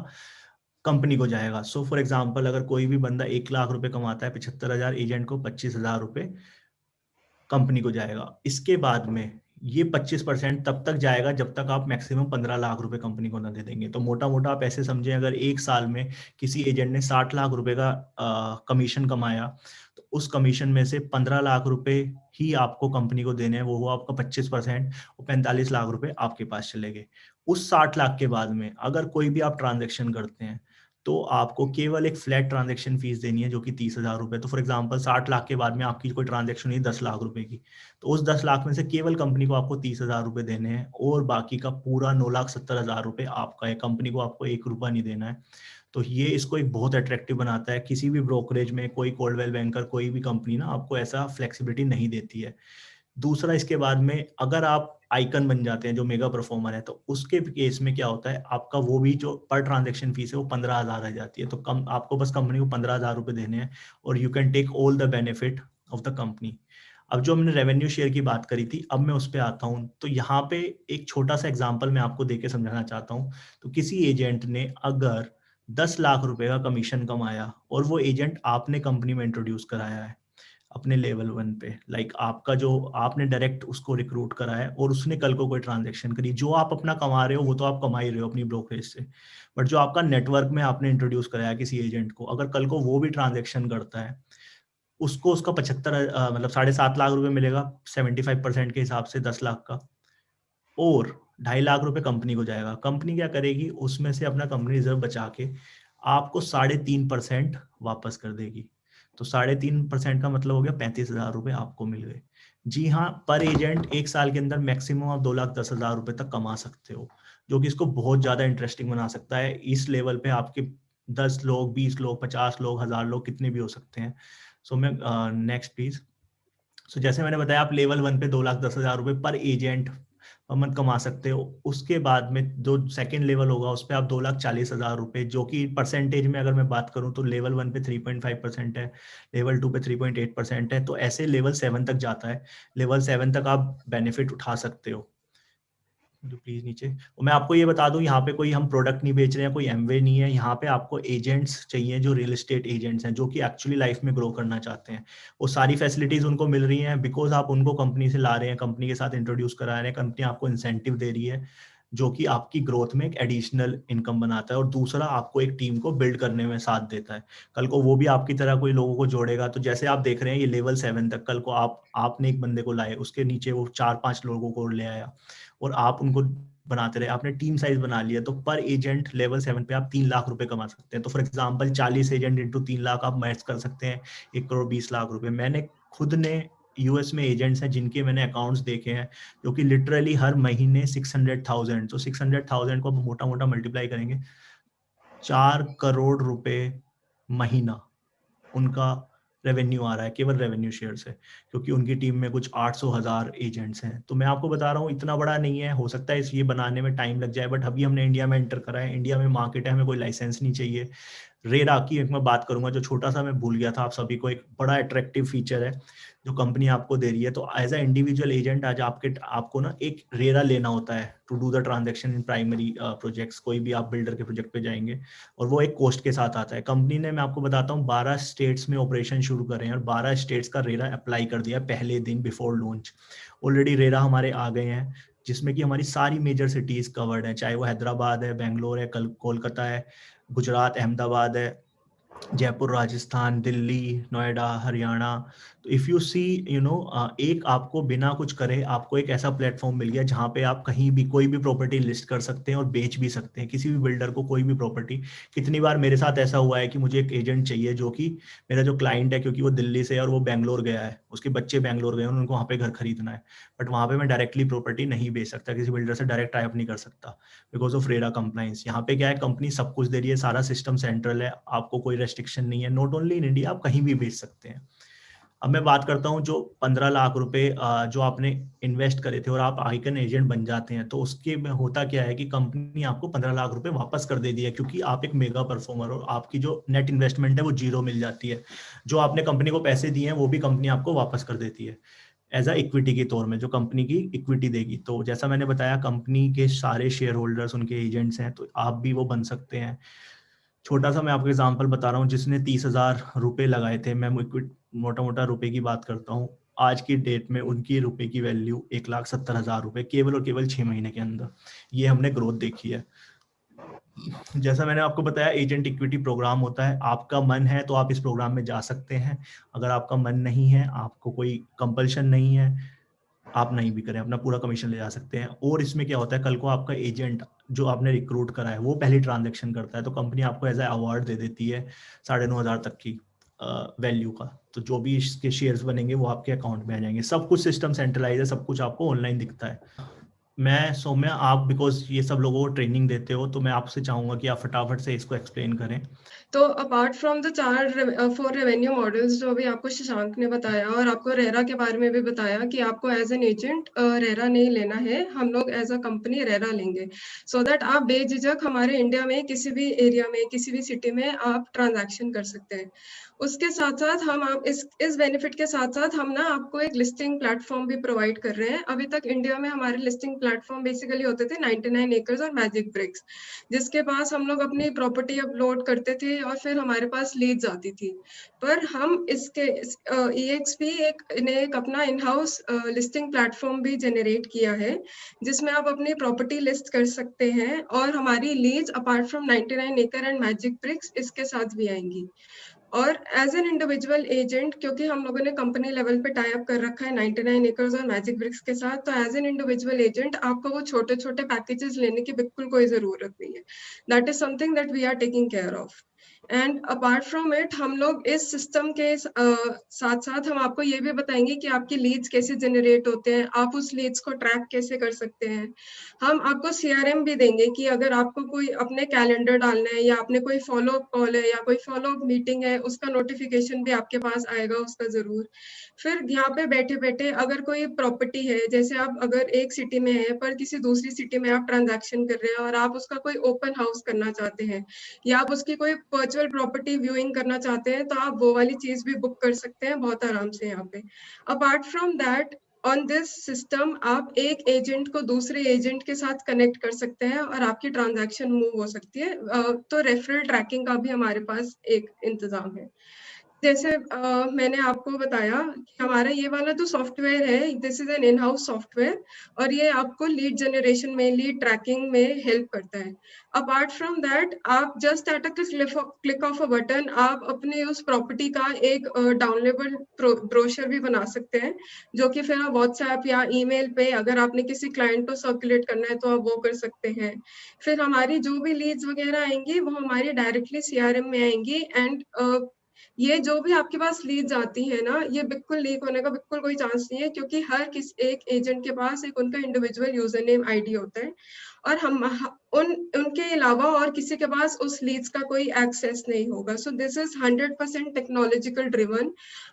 कंपनी को जाएगा। सो फॉर एग्जांपल अगर कोई भी बंदा 1,00,000 रुपए कमाता है, 75,000 एजेंट को, 25,000 रुपए कंपनी को जाएगा। इसके बाद में ये 25% तब तक जाएगा जब तक आप मैक्सिमम 15 लाख रुपए कंपनी को ना दे देंगे। तो मोटा मोटा आप ऐसे समझें, अगर एक साल में किसी एजेंट ने 60 लाख रुपए का कमीशन कमाया तो उस कमीशन में से 15 लाख रुपए ही आपको कंपनी को देने हैं, वो हुआ आपका 25%, और 45 लाख रुपए आपके पास चले गए। उस 60 लाख के बाद में अगर कोई भी आप ट्रांजेक्शन करते हैं तो आपको केवल एक फ्लैट ट्रांजेक्शन फीस देनी है जो कि 30,000 रुपए। तो फॉर एग्जांपल 60 लाख के बाद में आपकी कोई ट्रांजेक्शन हुई 10 लाख रुपए की, तो उस 10 लाख में से केवल कंपनी को आपको 30,000 रुपए देने हैं और बाकी का पूरा 9,70,000 रुपए आपका है। कंपनी को आपको ₹1 नहीं देना है। तो ये इसको एक बहुत अट्रैक्टिव बनाता है। किसी भी ब्रोकरेज में, कोई कोल्डवेल बैंकर, कोई भी कंपनी ना आपको ऐसा फ्लेक्सिबिलिटी नहीं देती है। दूसरा, इसके बाद में अगर आप आइकन बन जाते हैं जो मेगा परफॉर्मर है, तो उसके केस में क्या होता है, आपका वो भी जो पर ट्रांजेक्शन फीस है वो 15,000 रह जाती है। तो कम आपको बस कंपनी को 15,000 रुपए देने हैं और you can take all the benefit of the company. अब जो हमने रेवेन्यू शेयर की बात करी थी, अब मैं उस पर आता हूँ। तो यहाँ पे एक छोटा सा एग्जाम्पल मैं आपको देके समझाना चाहता हूँ। तो किसी एजेंट ने अगर 10 लाख रुपए का कमीशन कमाया और वो एजेंट आपने कंपनी में इंट्रोड्यूस कराया है, अपने लेवल 1 पे, लाइक आपका जो आपने डायरेक्ट उसको रिक्रूट करा है और उसने कल को कोई ट्रांजेक्शन करी, जो आप अपना कमा रहे हो वो तो आप कमा ही रहे हो अपनी ब्रोकरेज से, बट जो आपका नेटवर्क में आपने इंट्रोड्यूस कराया किसी एजेंट को, अगर कल को वो भी ट्रांजेक्शन करता है, उसको उसका 75 मतलब 7.5 लाख रुपए मिलेगा 75% के हिसाब से 10 लाख का, और 2.5 लाख रुपए कंपनी को जाएगा। कंपनी क्या करेगी, उसमें से अपना कंपनी रिजर्व बचा के आपको 3.5% वापस कर देगी। तो 3.5% का मतलब हो गया 35,000 रुपए आपको मिल गए। जी हाँ, पर एजेंट 1 साल के अंदर मैक्सिमम आप 2,10,000 रुपए तक कमा सकते हो, जो कि इसको बहुत ज्यादा इंटरेस्टिंग बना सकता है। इस लेवल पे आपके 10 लोग, 20 लोग, 50 लोग, 1000 लोग, कितने भी हो सकते हैं। सो मैं नेक्स्ट प्लीज। सो जैसे मैंने बताया, आप लेवल 1 पे 2,10,000 रुपए पर एजेंट मंथ कमा सकते हो। उसके बाद में जो सेकंड लेवल होगा उस पर आप 2,40,000 रुपए, जो कि परसेंटेज में अगर मैं बात करूं तो लेवल 1 पे 3.5% है, लेवल 2 पे 3.8% है, तो ऐसे लेवल 7 तक जाता है। लेवल 7 तक आप बेनिफिट उठा सकते हो। जो प्लीज नीचे, और मैं आपको ये बता दूं, यहाँ पे कोई हम प्रोडक्ट नहीं बेच रहे हैं, कोई एमवे नहीं है, यहाँ पे आपको एजेंट्स चाहिए जो रियल एस्टेट एजेंट्स हैं, जो कि एक्चुअली लाइफ में ग्रो करना चाहते हैं। वो सारी फैसिलिटीज उनको मिल रही हैं बिकॉज आप उनको कंपनी से ला रहे हैं, कंपनी के साथ इंट्रोड्यूस करा रहे हैं, कंपनी आपको इंसेंटिव दे रही है, जो कि आपकी ग्रोथ में एक एडिशनल इनकम बनाता है, और दूसरा आपको एक टीम को बिल्ड करने में साथ देता है। कल को वो भी आपकी तरह कोई लोगों को जोड़ेगा। तो जैसे आप देख रहे हैं ये लेवल 7 तक, कल को आपने एक बंदे को लाए, उसके नीचे वो 4-5 लोगों को ले आया और आप उनको बनाते रहे, आपने टीम साइज बना लिया, तो पर एजेंट लेवल 7 पे आप 3 लाख रुपए कमा सकते हैं। तो for example 40 agent into 3 lakh आप मैच कर सकते हैं 1,20,00,000 रुपए। मैंने खुद ने यूएस में एजेंट्स हैं जिनके मैंने अकाउंट्स देखे हैं, जो कि लिटरली हर महीने 600,000, तो 600,000 को मोटा मोटा मल्टीप्लाई करेंगे, 4 करोड़ रुपए महीना उनका रेवेन्यू आ रहा है केवल रेवेन्यू शेयर से, क्योंकि उनकी टीम में कुछ 800,000 एजेंट्स हैं। तो मैं आपको बता रहा हूँ इतना बड़ा नहीं है, हो सकता है इस ये बनाने में टाइम लग जाए, बट अभी हमने इंडिया में एंटर करा है, इंडिया में मार्केट है, हमें कोई लाइसेंस नहीं चाहिए। रेरा की एक मैं बात करूंगा, जो छोटा सा मैं भूल गया था आप सभी को, एक बड़ा अट्रैक्टिव फीचर है जो कंपनी आपको दे रही है। तो एज अ इंडिविजुअल एजेंट आज आपको ना एक रेरा लेना होता है to do the transaction in primary projects. कोई भी आप बिल्डर के प्रोजेक्ट पे जाएंगे और वो एक कॉस्ट के साथ आता है। कंपनी ने, मैं आपको बताता हूँ, 12 स्टेट्स में ऑपरेशन शुरू करे हैं और 12 स्टेट्स का रेरा अप्लाई कर दिया पहले दिन बिफोर लॉन्च। ऑलरेडी रेरा हमारे आ गए हैं, जिसमें कि हमारी सारी मेजर सिटीज कवर्ड है, चाहे वो हैदराबाद है, बेंगलोर है, कोलकाता है, गुजरात, अहमदाबाद है, जयपुर, राजस्थान, दिल्ली, नोएडा, हरियाणा। तो इफ यू सी एक आपको बिना कुछ करे आपको एक ऐसा प्लेटफॉर्म मिल गया जहां पे आप कहीं भी कोई भी प्रॉपर्टी लिस्ट कर सकते हैं और बेच भी सकते हैं, किसी भी बिल्डर को कोई भी प्रॉपर्टी। कितनी बार मेरे साथ ऐसा हुआ है कि मुझे एक एजेंट चाहिए, जो कि मेरा जो क्लाइंट है, क्योंकि वो दिल्ली से है और वो बैंगलोर गया है, उसके बच्चे बैंगलोर गए हैं, उनको वहाँ पे घर खरीदना है, बट वहाँ पे मैं डायरेक्टली प्रॉपर्टी नहीं बेच सकता, किसी बिल्डर से डायरेक्ट टाई अप नहीं कर सकता बिकॉज ऑफ रेरा कंप्लाइंस। यहाँ पे क्या है, कंपनी सब कुछ दे रही है, सारा सिस्टम सेंट्रल है, आपको कोई रेस्ट्रिक्शन नहीं है, नॉट ओनली इन इंडिया, आप कहीं भी बेच सकते हैं। अब मैं बात करता हूँ जो 15 लाख रुपए जो आपने इन्वेस्ट करे थे और आप आइकन एजेंट बन जाते हैं, तो उसके में होता क्या है कि कंपनी आपको 15 लाख रुपए वापस कर देती है, क्योंकि आप एक मेगा परफॉर्मर, और आपकी जो नेट इन्वेस्टमेंट है वो 0 मिल जाती है। जो आपने कंपनी को पैसे दिए हैं वो भी कंपनी आपको वापस कर देती है एज अ इक्विटी के तौर में, जो कंपनी की इक्विटी देगी। तो जैसा मैंने बताया, कंपनी के सारे शेयर होल्डर्स उनके एजेंट्स हैं, तो आप भी वो बन सकते हैं। छोटा सा मैं आपको एग्जांपल बता रहा हूँ, जिसने 30,000 रुपए लगाए थे, मैं मोटा मोटा रुपए की बात करता हूँ, आज की डेट में उनकी रुपए की वैल्यू 1,70,000 रुपए केवल और केवल 6 महीने के अंदर। ये हमने ग्रोथ देखी है। जैसा मैंने आपको बताया, एजेंट इक्विटी प्रोग्राम होता है, आपका मन है तो आप इस प्रोग्राम में जा सकते हैं, अगर आपका मन नहीं है, आपको कोई कंपल्शन नहीं है, आप नहीं भी करें, अपना पूरा कमीशन ले जा सकते हैं। और इसमें क्या होता है, कल को आपका एजेंट जो आपने रिक्रूट करा है वो पहली ट्रांजेक्शन करता है, तो कंपनी आपको एज ए अवार्ड दे देती है 9,500 तक की वैल्यू का। तो जो भी इसके शेयर्स बनेंगे वो आपके अकाउंट में आ जाएंगे। सब कुछ सिस्टम सेंट्रलाइज है, सब कुछ आपको ऑनलाइन दिखता है। मैं सौम्य, आप बिकॉज ये सब लोगों को ट्रेनिंग देते हो, तो मैं आपसे चाहूंगा कि आप फटाफट से इसको एक्सप्लेन करें। तो apart from the 4 revenue models जो अभी आपको शशांक ने बताया, और आपको रेरा के बारे में भी बताया कि आपको एज एन एजेंट रेरा नहीं लेना है, हम लोग एज अ कंपनी रेरा लेंगे, सो दैट आप बेझिझक हमारे इंडिया में किसी भी एरिया में, किसी भी सिटी में आप ट्रांजैक्शन कर सकते हैं। उसके साथ साथ हम आप इस बेनिफिट के साथ साथ हम ना आपको एक लिस्टिंग प्लेटफॉर्म भी प्रोवाइड कर रहे हैं। अभी तक इंडिया में हमारे लिस्टिंग प्लेटफॉर्म बेसिकली होते थे 99 एकर्स और मैजिक ब्रिक्स, जिसके पास हम लोग अपनी प्रॉपर्टी अपलोड करते थे और फिर हमारे पास लीड्स आती थी। पर हम इसके EXP ने एक अपना इन हाउस लिस्टिंग प्लेटफॉर्म भी जनरेट किया है, जिसमें आप अपनी प्रॉपर्टी लिस्ट कर सकते हैं और हमारी leads apart from 99 acre and Magic Bricks इसके साथ भी आएंगी। और एज एन इंडिविजुअल एजेंट, क्योंकि हम लोगों ने कंपनी लेवल पे टाई अप कर रखा है 99 एकर्स और मैजिक ब्रिक्स के साथ, तो एज एन इंडिविजुअल एजेंट आपको वो छोटे छोटे पैकेजेस लेने की बिल्कुल कोई जरूरत नहीं है। That is something that we are taking care of. And apart from it, हम लोग इस सिस्टम के साथ साथ हम आपको ये भी बताएंगे कि आपके लीड्स कैसे जनरेट होते हैं, आप उस लीड्स को ट्रैक कैसे कर सकते हैं। हम आपको CRM भी देंगे कि अगर आपको कोई अपने कैलेंडर डालना है या आपने कोई फॉलो अप कॉल है या कोई फॉलो अप मीटिंग है, उसका नोटिफिकेशन भी आपके पास आएगा उसका जरूर। फिर यहाँ पे बैठे बैठे अगर कोई प्रॉपर्टी है, जैसे आप अगर एक सिटी में है पर किसी दूसरी सिटी में आप ट्रांजैक्शन कर रहे हैं और आप उसका कोई ओपन हाउस करना चाहते हैं या आप उसकी कोई वर्चुअल प्रॉपर्टी व्यूइंग करना चाहते हैं, तो आप वो वाली चीज भी बुक कर सकते हैं बहुत आराम से यहाँ पे। Apart from that, on this system आप एक एजेंट को दूसरे एजेंट के साथ कनेक्ट कर सकते हैं और आपकी ट्रांजैक्शन मूव हो सकती है। तो रेफरल ट्रैकिंग का भी हमारे पास एक इंतजाम है। जैसे मैंने आपको बताया कि हमारा ये वाला जो सॉफ्टवेयर है, this is an in house software और ये आपको लीड जनरेशन में, लीड ट्रैकिंग में हेल्प करता है। अपार्ट फ्रॉम दैट, आप just at a click of a button आप अपने उस प्रॉपर्टी का एक डाउनलोडेबल ब्रोशर भी बना सकते हैं, जो कि फिर आप व्हाट्सएप या ईमेल पे अगर आपने किसी क्लाइंट को सर्कुलेट करना है तो आप वो कर सकते हैं। फिर हमारी जो भी लीड्स वगैरह आएंगी वो हमारी डायरेक्टली CRM में आएंगी। एंड ये जो भी आपके पास लीड्स आती है ना, ये बिल्कुल लीक होने का बिल्कुल कोई चांस नहीं है, क्योंकि हर किस एक एजेंट के पास एक उनका इंडिविजुअल यूजर नेम ID होता है और हम उनके अलावा और किसी के पास उस लीड्स का कोई एक्सेस नहीं होगा। So this is 100% technological driven,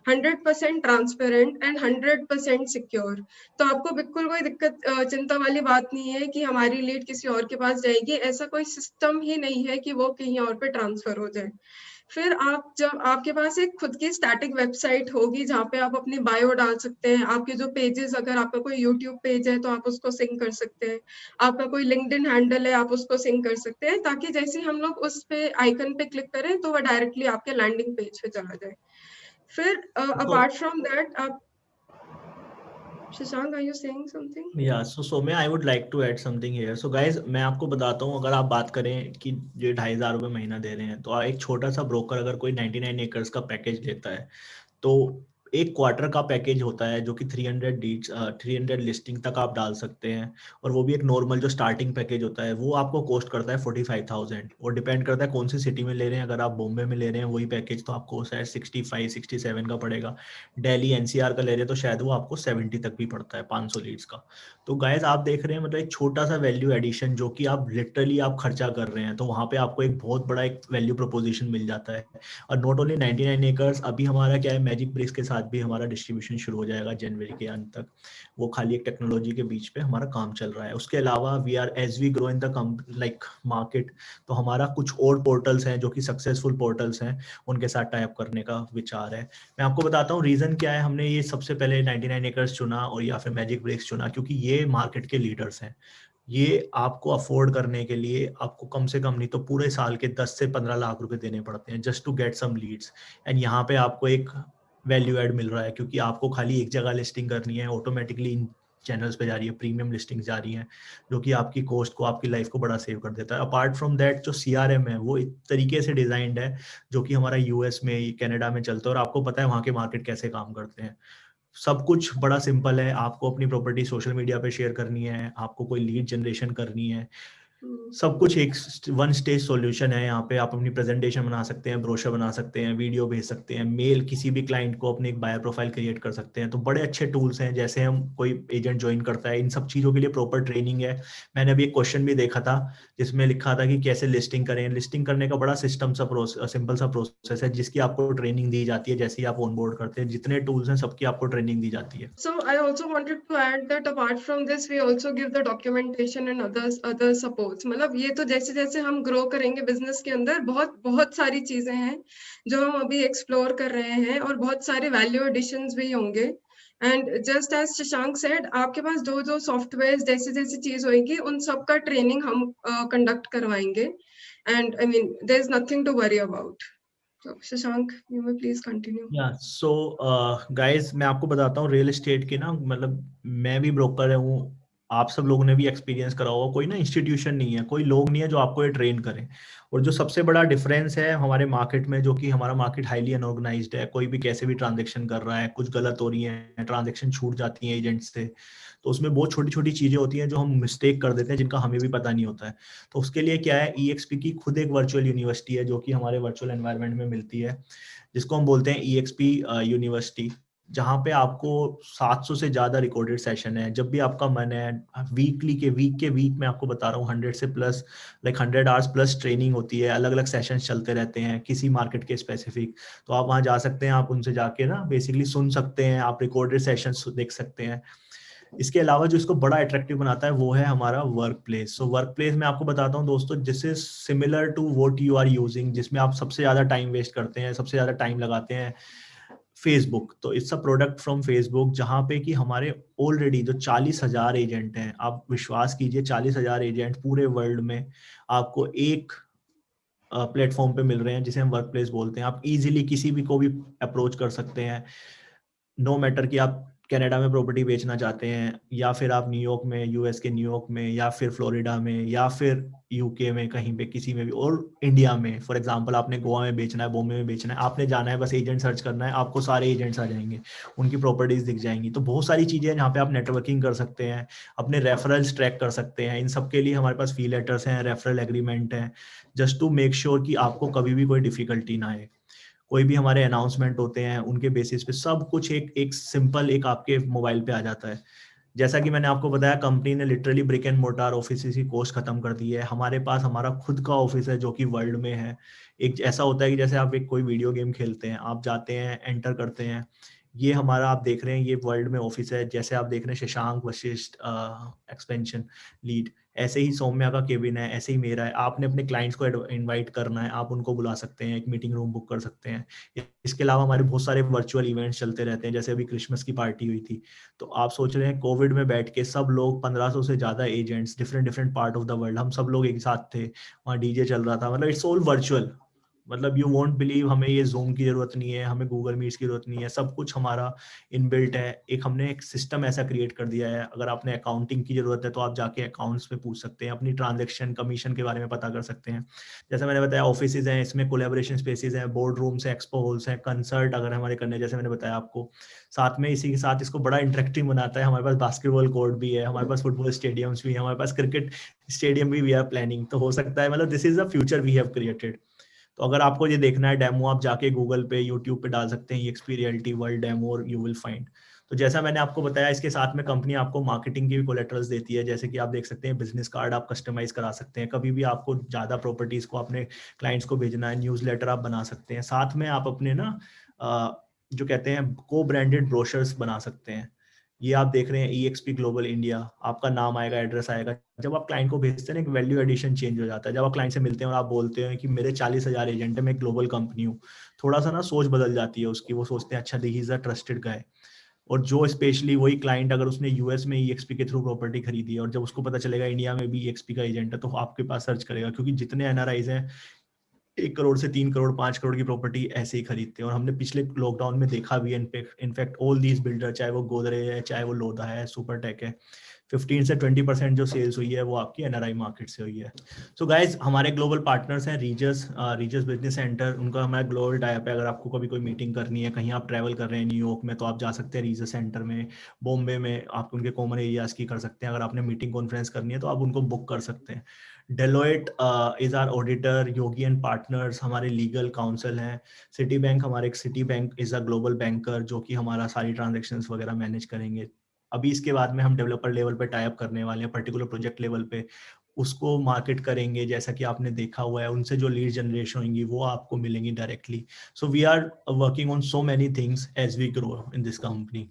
100% transparent and 100% secure. तो आपको बिल्कुल कोई दिक्कत चिंता वाली बात नहीं है कि हमारी लीड किसी और के पास जाएगी। ऐसा कोई सिस्टम ही नहीं है कि वो कहीं और पे ट्रांसफर हो जाए। फिर आप जब आपके पास एक खुद की स्टैटिक वेबसाइट होगी जहाँ पे आप अपनी बायो डाल सकते हैं, आपके जो पेजेस, अगर आपका कोई यूट्यूब पेज है तो आप उसको सिंक कर सकते हैं, आपका कोई लिंक्डइन हैंडल है आप उसको सिंक कर सकते हैं, ताकि जैसे हम लोग उस पे आइकन पे क्लिक करें तो वो डायरेक्टली आपके लैंडिंग पेज पे चला जाए। फिर तो अपार्ट फ्रॉम दैट, आप Shashank, are you saying something? या सो मैं I would like to add something here. So guys, मैं आपको बताता हूँ, अगर आप बात करें कि ये 2,500 महीना दे रहे हैं, तो एक छोटा सा ब्रोकर अगर कोई 99 एकर्स का पैकेज लेता है, तो एक क्वार्टर का पैकेज होता है जो कि 300 लिस्टिंग तक आप डाल सकते हैं। और वो भी एक नॉर्मल जो स्टार्टिंग पैकेज होता है वो आपको कॉस्ट करता है 45,000। और डिपेंड करता है कौन सी सिटी में ले रहे हैं। अगर आप बॉम्बे में ले रहे हैं वही पैकेज तो आपको शायद 65-67 का पड़ेगा। दिल्ली NCR का ले रहे हैं तो शायद वो आपको 70 तक भी पड़ता है 500 लीड्स का। तो गाइज, आप देख रहे हैं मतलब एक छोटा सा वैल्यू एडिशन जो कि आप लिटरली आप खर्चा कर रहे हैं, तो वहाँ पे आपको एक बहुत बड़ा एक वैल्यू प्रोपोजिशन मिल जाता है। और नॉट ओनली 99 एकर्स, अभी हमारा क्या है, मैजिक ब्रिक्स के साथ भी हमारा डिस्ट्रीब्यूशन शुरू हो जाएगा जनवरी के अंत तक। वो खाली एक टेक्नोलॉजी के बीच पे हमारा काम चल रहा है। उसके अलावा we are as we grow in the like market, तो हमारा कुछ और पोर्टल्स हैं जो कि सक्सेसफुल पोर्टल्स हैं, उनके साथ टाई अप करने का विचार है। मैं आपको बताता हूँ रीजन क्या है हमने ये सबसे पहले 99 एकर्स चुना और या फिर मैजिक ब्रिक्स चुना, क्योंकि ये मार्केट के लीडर्स हैं। ये आपको अफोर्ड करने के लिए आपको कम से कम नहीं तो पूरे साल के 10 से 15 लाख रुपए देने पड़ते हैं just to get some leads. And यहाँ पे आपको एक वैल्यू ऐड मिल रहा है, क्योंकि आपको खाली एक जगह लिस्टिंग करनी है, ऑटोमेटिकली इन चैनल्स पे जा रही है, प्रीमियम लिस्टिंग जा रही है, जो कि आपकी कॉस्ट को, आपकी लाइफ को बड़ा सेव कर देता है। अपार्ट फ्रॉम दैट, जो CRM है वो एक तरीके से डिजाइंड है जो कि हमारा US में, कनाडा में चलता है। और आपको पता है वहाँ के मार्केट कैसे काम करते हैं। सब कुछ बड़ा सिंपल है। आपको अपनी प्रॉपर्टी सोशल मीडिया पे शेयर करनी है, आपको कोई लीड जनरेशन करनी है, सब कुछ एक वन स्टेज सॉल्यूशन है। यहाँ पे आप अपनी प्रेजेंटेशन बना सकते हैं, ब्रोशर बना सकते हैं, वीडियो भेज सकते हैं, मेल किसी भी क्लाइंट को अपनी एक बायो प्रोफाइल क्रिएट कर सकते हैं। तो बड़े अच्छे टूल्स हैं। जैसे हम कोई एजेंट ज्वाइन करता है, इन सब चीज़ों के लिए प्रॉपर ट्रेनिंग है। मैंने अभी एक क्वेश्चन भी देखा था जिसमें लिखा था कि कैसे लिस्टिंग करें। लिस्टिंग करने का बड़ा सिंपल सा प्रोसेस है जिसकी आपको ट्रेनिंग दी जाती है जैसे ही आप ऑनबोर्ड करते हैं। जितने टूल्स हैं सबकी आपको ट्रेनिंग दी जाती है। So I also wanted to add that apart from this, we also give the documentation and other support. Goals. मतलब ये तो जैसे जैसे हम ग्रो करेंगे बिजनेस के अंदर बहुत बहुत सारी चीजें हैं जो हम अभी एक्सप्लोर कर रहे हैं और बहुत सारे वैल्यू एडिशंस भी होंगे। And just as Shashank said, आपके पास जो जो सॉफ्टवेयर जैसी जैसी चीज होगी उन सब का ट्रेनिंग हम कंडक्ट करवाएंगे। And I mean there is nothing to worry about. So, Shashank, you may please continue. या सो गाइस, मैं आपको बताता हूँ रियल एस्टेट के ना, मतलब मैं भी ब्रोकर हूँ, आप सब लोगों ने भी एक्सपीरियंस करा होगा। कोई ना इंस्टीट्यूशन नहीं है, कोई लोग नहीं है जो आपको ये ट्रेन करें। और जो सबसे बड़ा डिफरेंस है हमारे मार्केट में, जो कि हमारा मार्केट हाईली अनऑर्गेनाइज्ड है, कोई भी कैसे भी ट्रांजेक्शन कर रहा है, कुछ गलत हो रही है, ट्रांजेक्शन छूट जाती है एजेंट से, तो उसमें बहुत छोटी छोटी चीजें होती हैं जो हम मिस्टेक कर देते हैं, जिनका हमें भी पता नहीं होता है। तो उसके लिए क्या है, EXP की खुद एक वर्चुअल यूनिवर्सिटी है जो कि हमारे वर्चुअल एनवायरनमेंट में मिलती है, जिसको हम बोलते हैं EXP यूनिवर्सिटी, जहाँ पे आपको 700 से ज्यादा रिकॉर्डेड सेशन है। जब भी आपका मन है, वीक मैं आपको बता रहा हूँ 100 से plus, like 100 hours plus training होती है, अलग अलग सेशंस चलते रहते हैं किसी मार्केट के स्पेसिफिक। तो आप वहाँ जा सकते हैं, आप उनसे जाके ना बेसिकली सुन सकते हैं, आप रिकॉर्डेड सेशंस देख सकते हैं। इसके अलावा जो इसको बड़ा अट्रैक्टिव बनाता है वो है हमारा work place. So work place मैं आपको बताता हूँ दोस्तों, this is similar to what you are using, जिसमें आप सबसे ज्यादा टाइम वेस्ट करते हैं, सबसे ज्यादा टाइम लगाते हैं, फेसबुक। तो it's a product from Facebook, जहाँ पे कि हमारे ऑलरेडी जो 40,000 एजेंट हैं, आप विश्वास कीजिए 40,000 एजेंट पूरे वर्ल्ड में आपको एक प्लेटफॉर्म पे मिल रहे हैं, जिसे हम वर्क प्लेस बोलते हैं। आप इजीली किसी भी को भी अप्रोच कर सकते हैं, नो मैटर कि आप कनाडा में प्रॉपर्टी बेचना चाहते हैं, या फिर आप न्यूयॉर्क में, यूएस के न्यूयॉर्क में, या फिर फ्लोरिडा में, या फिर यूके में, कहीं पे किसी में भी, और इंडिया में फॉर एग्जांपल आपने गोवा में बेचना है, बॉम्बे में बेचना है, आपने जाना है, बस एजेंट सर्च करना है, आपको सारे एजेंट्स आ जाएंगे, उनकी प्रॉपर्टीज दिख जाएंगी। तो बहुत सारी चीजें हैं जहाँ पे आप नेटवर्किंग कर सकते हैं, अपने रेफरल्स ट्रैक कर सकते हैं। इन सब के लिए हमारे पास फी लेटर्स हैं, रेफरल एग्रीमेंट है, जस्ट टू मेक श्योर कि आपको कभी भी कोई डिफिकल्टी ना आए। कोई भी हमारे अनाउंसमेंट होते हैं उनके बेसिस पे सब कुछ एक एक सिंपल एक आपके मोबाइल पे आ जाता है। जैसा कि मैंने आपको बताया, कंपनी ने literally brick and mortar office की कॉस्ट खत्म कर दी है। हमारे पास हमारा खुद का ऑफिस है जो कि वर्ल्ड में है। एक ऐसा होता है कि जैसे आप एक कोई वीडियो गेम खेलते हैं, आप जाते हैं, एंटर करते हैं, ये हमारा आप देख रहे हैं, ये वर्ल्ड में ऑफिस है। जैसे आप देख रहे हैं शशांक वशिष्ठ एक्सपेंशन लीड, ऐसे ही सौम्या का केबिन है, ऐसे ही मेरा है। आपने अपने क्लाइंट्स को इनवाइट करना है, आप उनको बुला सकते हैं, एक मीटिंग रूम बुक कर सकते हैं। इसके अलावा हमारे बहुत सारे वर्चुअल इवेंट्स चलते रहते हैं, जैसे अभी क्रिसमस की पार्टी हुई थी। तो आप सोच रहे हैं कोविड में बैठ के सब लोग 1500 से ज्यादा agents different different part of the world, हम सब लोग एक साथ थे, वहाँ डीजे चल रहा था, मतलब इट्स ऑल वर्चुअल। मतलब यू वोंट बिलीव, हमें ये जूम की जरूरत नहीं है, हमें गूगल मीट्स की जरूरत नहीं है, सब कुछ हमारा इनबिल्ट है। एक हमने एक सिस्टम ऐसा क्रिएट कर दिया है, अगर आपने अकाउंटिंग की जरूरत है तो आप जाके अकाउंट्स पे पूछ सकते हैं, अपनी ट्रांजेक्शन कमीशन के बारे में पता कर सकते हैं। जैसे मैंने बताया, ऑफिसेज हैं, इसमें कोलैबोरेशन स्पेसेस हैं, बोर्ड रूम्स हैं, एक्सपो हॉल्स हैं, कंसर्ट अगर हमारे करने, जैसे मैंने बताया आपको। साथ में इसी के साथ इसको बड़ा इंटरेक्टिव बनाता है, हमारे पास बास्केटबॉल कोर्ट भी है, हमारे पास फुटबॉल स्टेडियम्स भी है, हमारे पास क्रिकेट स्टेडियम भी वी आर प्लानिंग। तो हो सकता है, मतलब this is the future we have created. तो अगर आपको ये देखना है डेमो, आप जाके गूगल पे, यूट्यूब पे डाल सकते हैं EXP रियलिटी वर्ल्ड डेमो, और यू विल फाइंड। तो जैसा मैंने आपको बताया, इसके साथ में कंपनी आपको मार्केटिंग की भी कोलेटरल्स देती है, जैसे कि आप देख सकते हैं बिजनेस कार्ड आप कस्टमाइज करा सकते हैं, कभी भी आपको ज्यादा प्रॉपर्टीज को अपने क्लाइंट्स को भेजना है, न्यूज़लेटर आप बना सकते हैं, साथ में आप अपने ना जो कहते हैं को ब्रांडेड ब्रोशर्स बना सकते हैं। ये आप देख रहे हैं EXP ग्लोबल इंडिया, आपका नाम आएगा, एड्रेस आएगा। जब आप क्लाइंट को भेजते हैं, एक वैल्यू एडिशन चेंज हो जाता है। जब आप क्लाइंट से मिलते हैं और आप बोलते हैं कि मेरे 40,000 एजेंट है, मैं ग्लोबल कंपनी हूँ, थोड़ा सा ना सोच बदल जाती है उसकी। वो सोचते हैं अच्छा, ही इज अ ट्रस्टेड गाय। और जो स्पेशली वही क्लाइंट, अगर उसने यूएस में EXP के थ्रू प्रॉपर्टी खरीदी है, और जब उसको पता चलेगा इंडिया में भी EXP का एजेंट है, तो आपके पास सर्च करेगा, क्योंकि जितने NRIs हैं 1 करोड़ से 3 करोड़ 5 करोड़ की प्रॉपर्टी ऐसे ही खरीदते हैं। और हमने पिछले लॉकडाउन में देखा भी है, इनफैक्ट ऑल दीज बिल्डर, चाहे वो गोदरेज है, चाहे वो लोधा है, सुपरटेक है, 15 से 20% जो सेल्स हुई है वो आपकी NRI मार्केट से हुई है। सो गाइज, हमारे ग्लोबल पार्टनर्स हैं रीजस बिजनेस सेंटर, उनका हमारा ग्लोबल टाइप है। अगर आपको कभी कोई मीटिंग करनी है, कहीं आप ट्रैवल कर रहे हैं न्यूयॉर्क में, तो आप जा सकते हैं रीजस सेंटर में। बॉम्बे में आप उनके कॉमन एरियाज की कर सकते हैं। अगर आपने मीटिंग कॉन्फ्रेंस करनी है तो आप उनको बुक कर सकते हैं। Deloitte is our auditor, Yogi and partners हमारे लीगल काउंसिल हैं। सिटी बैंक, हमारे एक Citibank is a global banker, जो कि हमारा सारी ट्रांजेक्शन्स वगैरह मैनेज करेंगे। अभी इसके बाद में हम डेवलपर लेवल पे टाई अप करने वाले हैं, पर्टिकुलर प्रोजेक्ट लेवल पे उसको मार्केट करेंगे। जैसा कि आपने देखा हुआ है, उनसे जो लीड जनरेशन होंगी वो आपको मिलेंगी directly. So we are working on so many things as we grow in this company.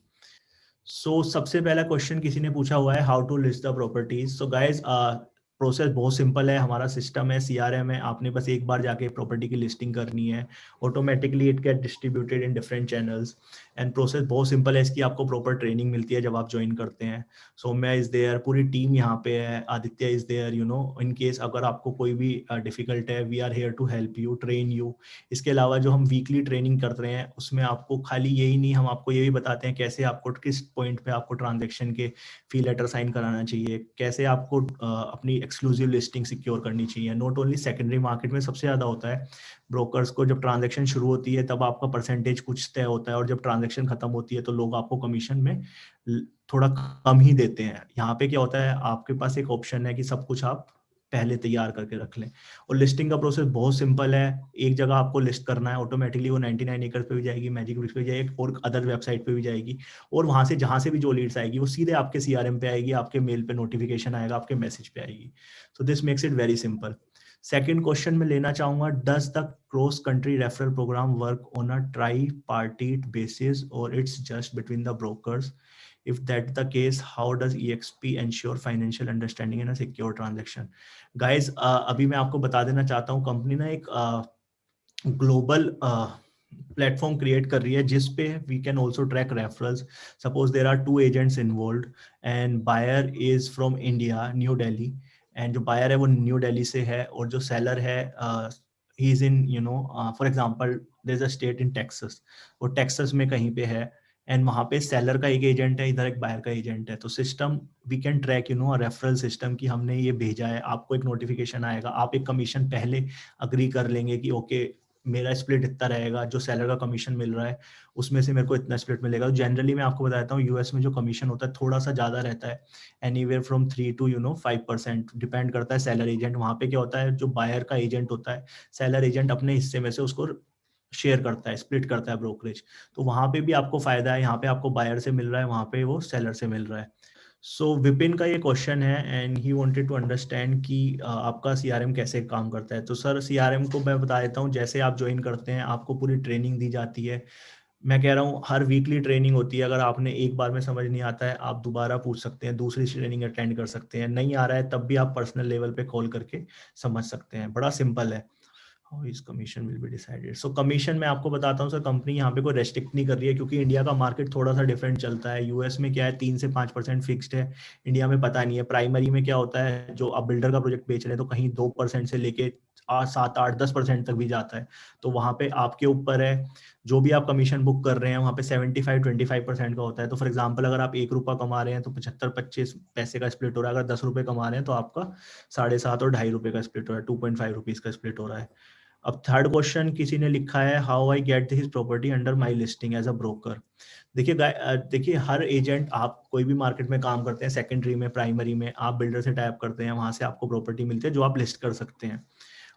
So सबसे पहला क्वेश्चन किसी ने पूछा हुआ है, how to list the properties. So guys, process बहुत सिंपल है, हमारा सिस्टम है, CRM है, आपने बस एक बार जाके प्रॉपर्टी की लिस्टिंग करनी है, automatically it get distributed in different channels. And process बहुत सिंपल है, इसकी आपको प्रॉपर ट्रेनिंग मिलती है जब आप ज्वाइन करते हैं। सौम्या इज देयर, पूरी टीम यहाँ पे है, Aditya is there, you know, in case अगर आपको कोई भी डिफिकल्ट है, we are here to help you, train you. इसके अलावा जो हम वीकली ट्रेनिंग करते हैं उसमें आपको खाली यही नहीं, हम आपको ये भी बताते हैं कैसे आपको किस पॉइंट पे आपको ट्रांजेक्शन के फी लेटर साइन कराना चाहिए, कैसे आपको अपनी एक्सक्लूसिव लिस्टिंग सिक्योर करनी चाहिए। नॉट ओनली सेकेंडरी मार्केट में सबसे ज़्यादा होता है ब्रोकर्स को, जब ट्रांजैक्शन शुरू होती है तब आपका परसेंटेज कुछ तय होता है, और जब ट्रांजैक्शन खत्म होती है तो लोग आपको कमीशन में थोड़ा कम ही देते हैं। यहाँ पे क्या होता है, आपके पास एक ऑप्शन है कि सब कुछ आप पहले तैयार करके रख लें। और लिस्टिंग का प्रोसेस बहुत सिंपल है, एक जगह आपको लिस्ट करना है, ऑटोमेटिकली वो 99 एकर्स पे भी जाएगी, मैजिक ब्रिक्स पे जाएगी, और अदर वेबसाइट पे भी जाएगी, और वहां से जहां से भी जो लीड्स आएगी वो सीधे आपके CRM पे आएगी, आपके मेल पे नोटिफिकेशन आएगा, आपके मैसेज पे आएगी। So this makes it very simple. Second question में लेना चाहूंगा, does the cross country referral program work on a tripartite basis और it's just between the brokers? If that's the case, how does EXP ensure financial understanding in a secure transaction? Guys, अभी मैं आपको बता देना चाहता हूँ, company ना एक ग्लोबल प्लेटफॉर्म क्रिएट कर रही है जिस पे we can also track referrals. Suppose there are 2 agents involve and buyer is from India, New Delhi, and जो बायर है वो न्यू दिल्ली से है, और जो सेलर है he is in, you know, for example there is a state in Texas, वो Texas में कहीं पे है, एंड वहाँ पे सेलर का एक एजेंट है, इधर एक बायर का एजेंट है। तो system we can track, you know, referral system की हमने ये भेजा है, आपको एक नोटिफिकेशन आएगा, आप एक कमीशन पहले अग्री कर लेंगे कि ओके मेरा स्प्लिट इतना रहेगा, जो सेलर का कमीशन मिल रहा है उसमें से मेरे को इतना स्प्लिट मिलेगा। जनरली मैं आपको बताता हूँ यूएस में जो कमीशन होता है थोड़ा सा ज्यादा रहता है, एनीवेयर फ्रॉम 3 to 5%, डिपेंड करता है सेलर एजेंट। वहाँ पे क्या होता है, जो बायर का एजेंट होता है, सेलर एजेंट अपने हिस्से में से उसको शेयर करता है, स्प्लिट करता है ब्रोकरेज। तो वहां पे भी आपको फायदा है, यहाँ पे आपको बायर से मिल रहा है, वहां पे वो सेलर से मिल रहा है। सो विपिन का ये क्वेश्चन है and he wanted to understand कि आपका CRM कैसे काम करता है। तो सर CRM को मैं बता देता हूँ, जैसे आप ज्वाइन करते हैं आपको पूरी ट्रेनिंग दी जाती है। मैं कह रहा हूँ हर वीकली ट्रेनिंग होती है, अगर आपने एक बार में समझ नहीं आता है आप दोबारा पूछ सकते हैं, दूसरी ट्रेनिंग अटेंड कर सकते हैं, नहीं आ रहा है तब भी आप पर्सनल लेवल पे कॉल करके समझ सकते हैं, बड़ा सिंपल है। How is commission will be decided? So commission मैं आपको बताता हूँ सर, कंपनी यहाँ पे कोई रेस्ट्रिक्ट नहीं कर रही है, क्योंकि इंडिया का मार्केट थोड़ा सा डिफरेंट चलता है। यूएस में क्या है 3 से 5% फिक्स्ड है, इंडिया में पता नहीं है। प्राइमरी में क्या होता है, जो आप बिल्डर का प्रोजेक्ट बेच रहे हैं तो कहीं 2% से लेके 7, 8, 10% तक भी जाता है। तो वहाँ पे आपके ऊपर है, जो भी आप कमीशन बुक कर रहे हैं वहाँ पे 75-25% का होता है। तो फॉर एग्जाम्पल अगर आप 1 रुपया कमा रहे हैं तो 75-25 पैसे का स्प्लिट हो रहा है, अगर 10 रुपये कमा रहे हैं तो आपका 7.5 और 2.5 रुपये का स्प्लिट हो रहा है, 2.5 रुपीज का स्प्लिट हो रहा है। अब थर्ड क्वेश्चन किसी ने लिखा है, how I get this property under my listing as a broker? देखिए हर एजेंट, आप कोई भी मार्केट में काम करते हैं, सेकेंडरी में, प्राइमरी में, आप बिल्डर से टाइप करते हैं, वहां से आपको प्रॉपर्टी मिलती है जो आप लिस्ट कर सकते हैं,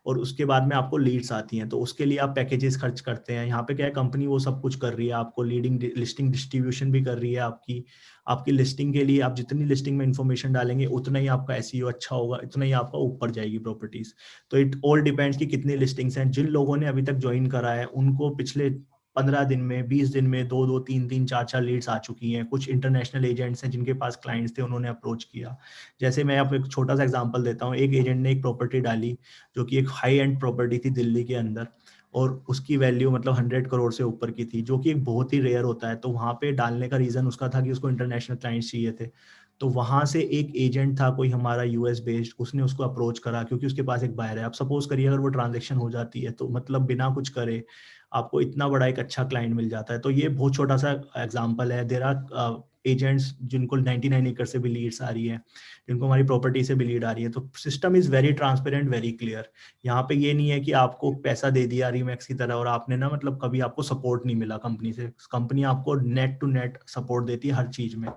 और उसके बाद में आपको लीड्स आती हैं, तो उसके लिए आप पैकेजेस खर्च करते हैं। यहाँ पे क्या है, कंपनी वो सब कुछ कर रही है, आपको लीडिंग लिस्टिंग डिस्ट्रीब्यूशन भी कर रही है। आपकी लिस्टिंग के लिए आप जितनी लिस्टिंग में इंफॉर्मेशन डालेंगे उतना ही आपका SEO अच्छा होगा, इतना ही आपका ऊपर जाएगी प्रॉपर्टीज। तो इट ऑल डिपेंड्स कि कितनी लिस्टिंग्स हैं। जिन लोगों ने अभी तक ज्वाइन करा है उनको पिछले 15 दिन में, 20 दिन में 2-2, 3-3, 4-4 लीड्स आ चुकी हैं। कुछ इंटरनेशनल एजेंट्स हैं जिनके पास क्लाइंट्स थे, उन्होंने अप्रोच किया। जैसे मैं आपको एक छोटा सा एग्जांपल देता हूँ, एक एजेंट ने एक प्रॉपर्टी डाली जो कि एक हाई एंड प्रॉपर्टी थी दिल्ली के अंदर, और उसकी वैल्यू मतलब 100 करोड़ से ऊपर की थी, जो कि एक बहुत ही रेयर होता है। तो वहां पे डालने का रीजन उसका था कि उसको इंटरनेशनल क्लाइंट्स चाहिए थे। तो वहां से एक एजेंट था कोई हमारा US बेस्ड, उसने उसको अप्रोच करा क्योंकि उसके पास एक बायर है। आप सपोज करिए अगर वो ट्रांजेक्शन हो जाती है तो मतलब बिना कुछ करे आपको इतना बड़ा एक अच्छा क्लाइंट मिल जाता है। तो ये बहुत छोटा सा एग्जांपल है। देयर आर एजेंट्स जिनको 99 एकड़ से भी लीड्स आ रही है, जिनको हमारी प्रॉपर्टी से भी लीड आ रही है। तो system is very transparent, very clear. यहाँ पे ये नहीं है कि आपको पैसा दे दिया रीमैक्स की तरह और आपने ना मतलब कभी आपको सपोर्ट नहीं मिला कंपनी से। कंपनी आपको नेट टू नेट सपोर्ट देती है हर चीज में।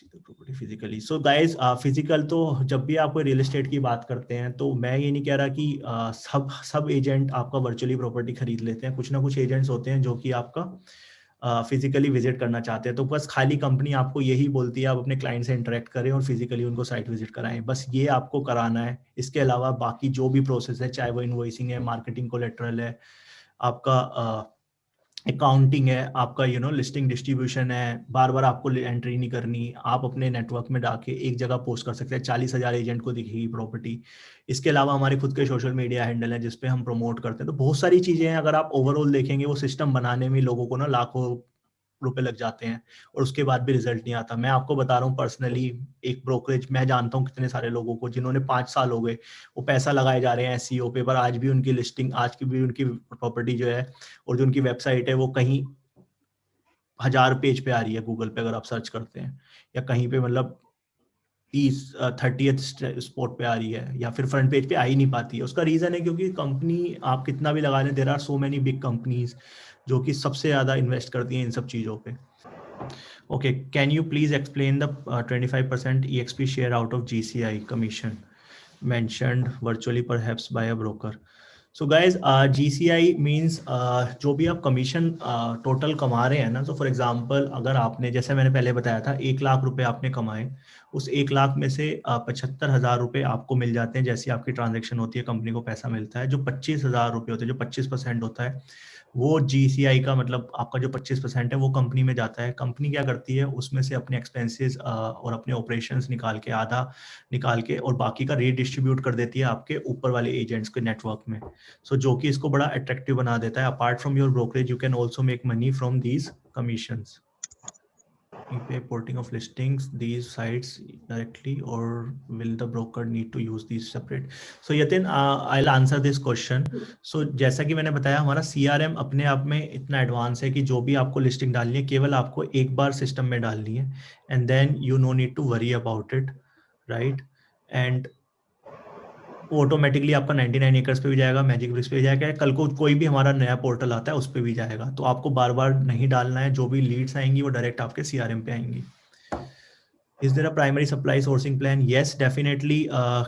Property physically, so guys physical तो जब भी आप कोई रियल एस्टेट की बात करते हैं तो मैं ये नहीं कह रहा कि सब एजेंट आपका वर्चुअली प्रॉपर्टी खरीद लेते हैं। कुछ ना कुछ एजेंट्स होते हैं जो कि आपका फिजिकली विजिट करना चाहते हैं। तो बस खाली कंपनी आपको यही बोलती है आप अपने क्लाइंट से इंटरेक्ट करें और फिजिकली उनको साइट विजिट कराएं, बस ये आपको कराना है। इसके अलावा बाकी जो भी प्रोसेस है, चाहे वो इनवॉइसिंग है, मार्केटिंग कोलेटरल है, आपका अकाउंटिंग है आपका, लिस्टिंग डिस्ट्रीब्यूशन है, बार बार आपको एंट्री नहीं करनी, आप अपने नेटवर्क में डाके एक जगह पोस्ट कर सकते हैं, 40,000 एजेंट को दिखेगी प्रॉपर्टी। इसके अलावा हमारे खुद के सोशल मीडिया हैंडल है जिसपे हम प्रमोट करते हैं। तो बहुत सारी चीजें हैं, अगर आप ओवरऑल देखेंगे वो सिस्टम बनाने में लोगों को ना लाखों रुपए लग जाते हैं और उसके बाद भी रिजल्ट नहीं आता। मैं आपको बता रहा हूँ पर्सनली, एक ब्रोकरेज मैं जानता हूँ कितने सारे लोगों को जिन्होंने 5 साल हो गए वो पैसा लगाए जा रहे हैं एसईओ पे, पर आज भी उनकी लिस्टिंग, आज की भी उनकी प्रॉपर्टी जो है और जो उनकी वेबसाइट है वो कहीं 1000 पेज पे आ रही है गूगल पे अगर आप सर्च करते हैं, या कहीं पे मतलब 30th स्पॉट पे आ रही है, या फिर फ्रंट पेज पे आ ही नहीं पाती है। उसका रीजन है क्योंकि कंपनी आप कितना भी लगा लें, there are so many big companies जो कि सबसे ज्यादा इन्वेस्ट करती हैं इन सब चीजों पे। Okay, can you please explain the 25% EXP share out of GCI commission mentioned virtually perhaps by a broker? So guys, GCI means जो भी आप कमीशन टोटल कमा रहे हैं ना, तो फॉर एग्जांपल अगर आपने, जैसे मैंने पहले बताया था, 1 लाख रुपए आपने कमाए, उस 1 लाख में से 75,000 रुपए आपको मिल जाते हैं जैसी आपकी ट्रांजेक्शन होती है, कंपनी को पैसा मिलता है। जो 25,000 रुपए होते हैं, जो 25% होता है, वो GCI का मतलब आपका जो 25% है वो कंपनी में जाता है। कंपनी क्या करती है, उसमें से अपने एक्सपेंसेस और अपने ऑपरेशंस निकाल के, आधा निकाल के, और बाकी का रीडिस्ट्रीब्यूट कर देती है आपके ऊपर वाले एजेंट्स के नेटवर्क में। सो जो कि इसको बड़ा अट्रैक्टिव बना देता है। Apart from your brokerage you can also make money from these commissions. ePay porting of listings these sites directly, or will the broker need to use these separate? So Yatin, I'll answer this question. So जैसा कि मैंने बताया, हमारा CRM अपने आप में इतना advance है कि जो भी आपको लिस्टिंग डालनी है केवल आपको एक बार सिस्टम में डालनी है, and then you know need to worry about it, right. And automatically आपका 99 एकर्स पे भी जाएगा, मैजिक ब्रिक्स पे भी जाएगा, कल को कोई भी हमारा नया पोर्टल आता है उस पे भी जाएगा। तो आपको बार बार नहीं डालना है, जो भी लीड्स आएंगी वो डायरेक्ट आपके CRM पे आएंगी। Is there a primary supply sourcing plan? Yes definitely.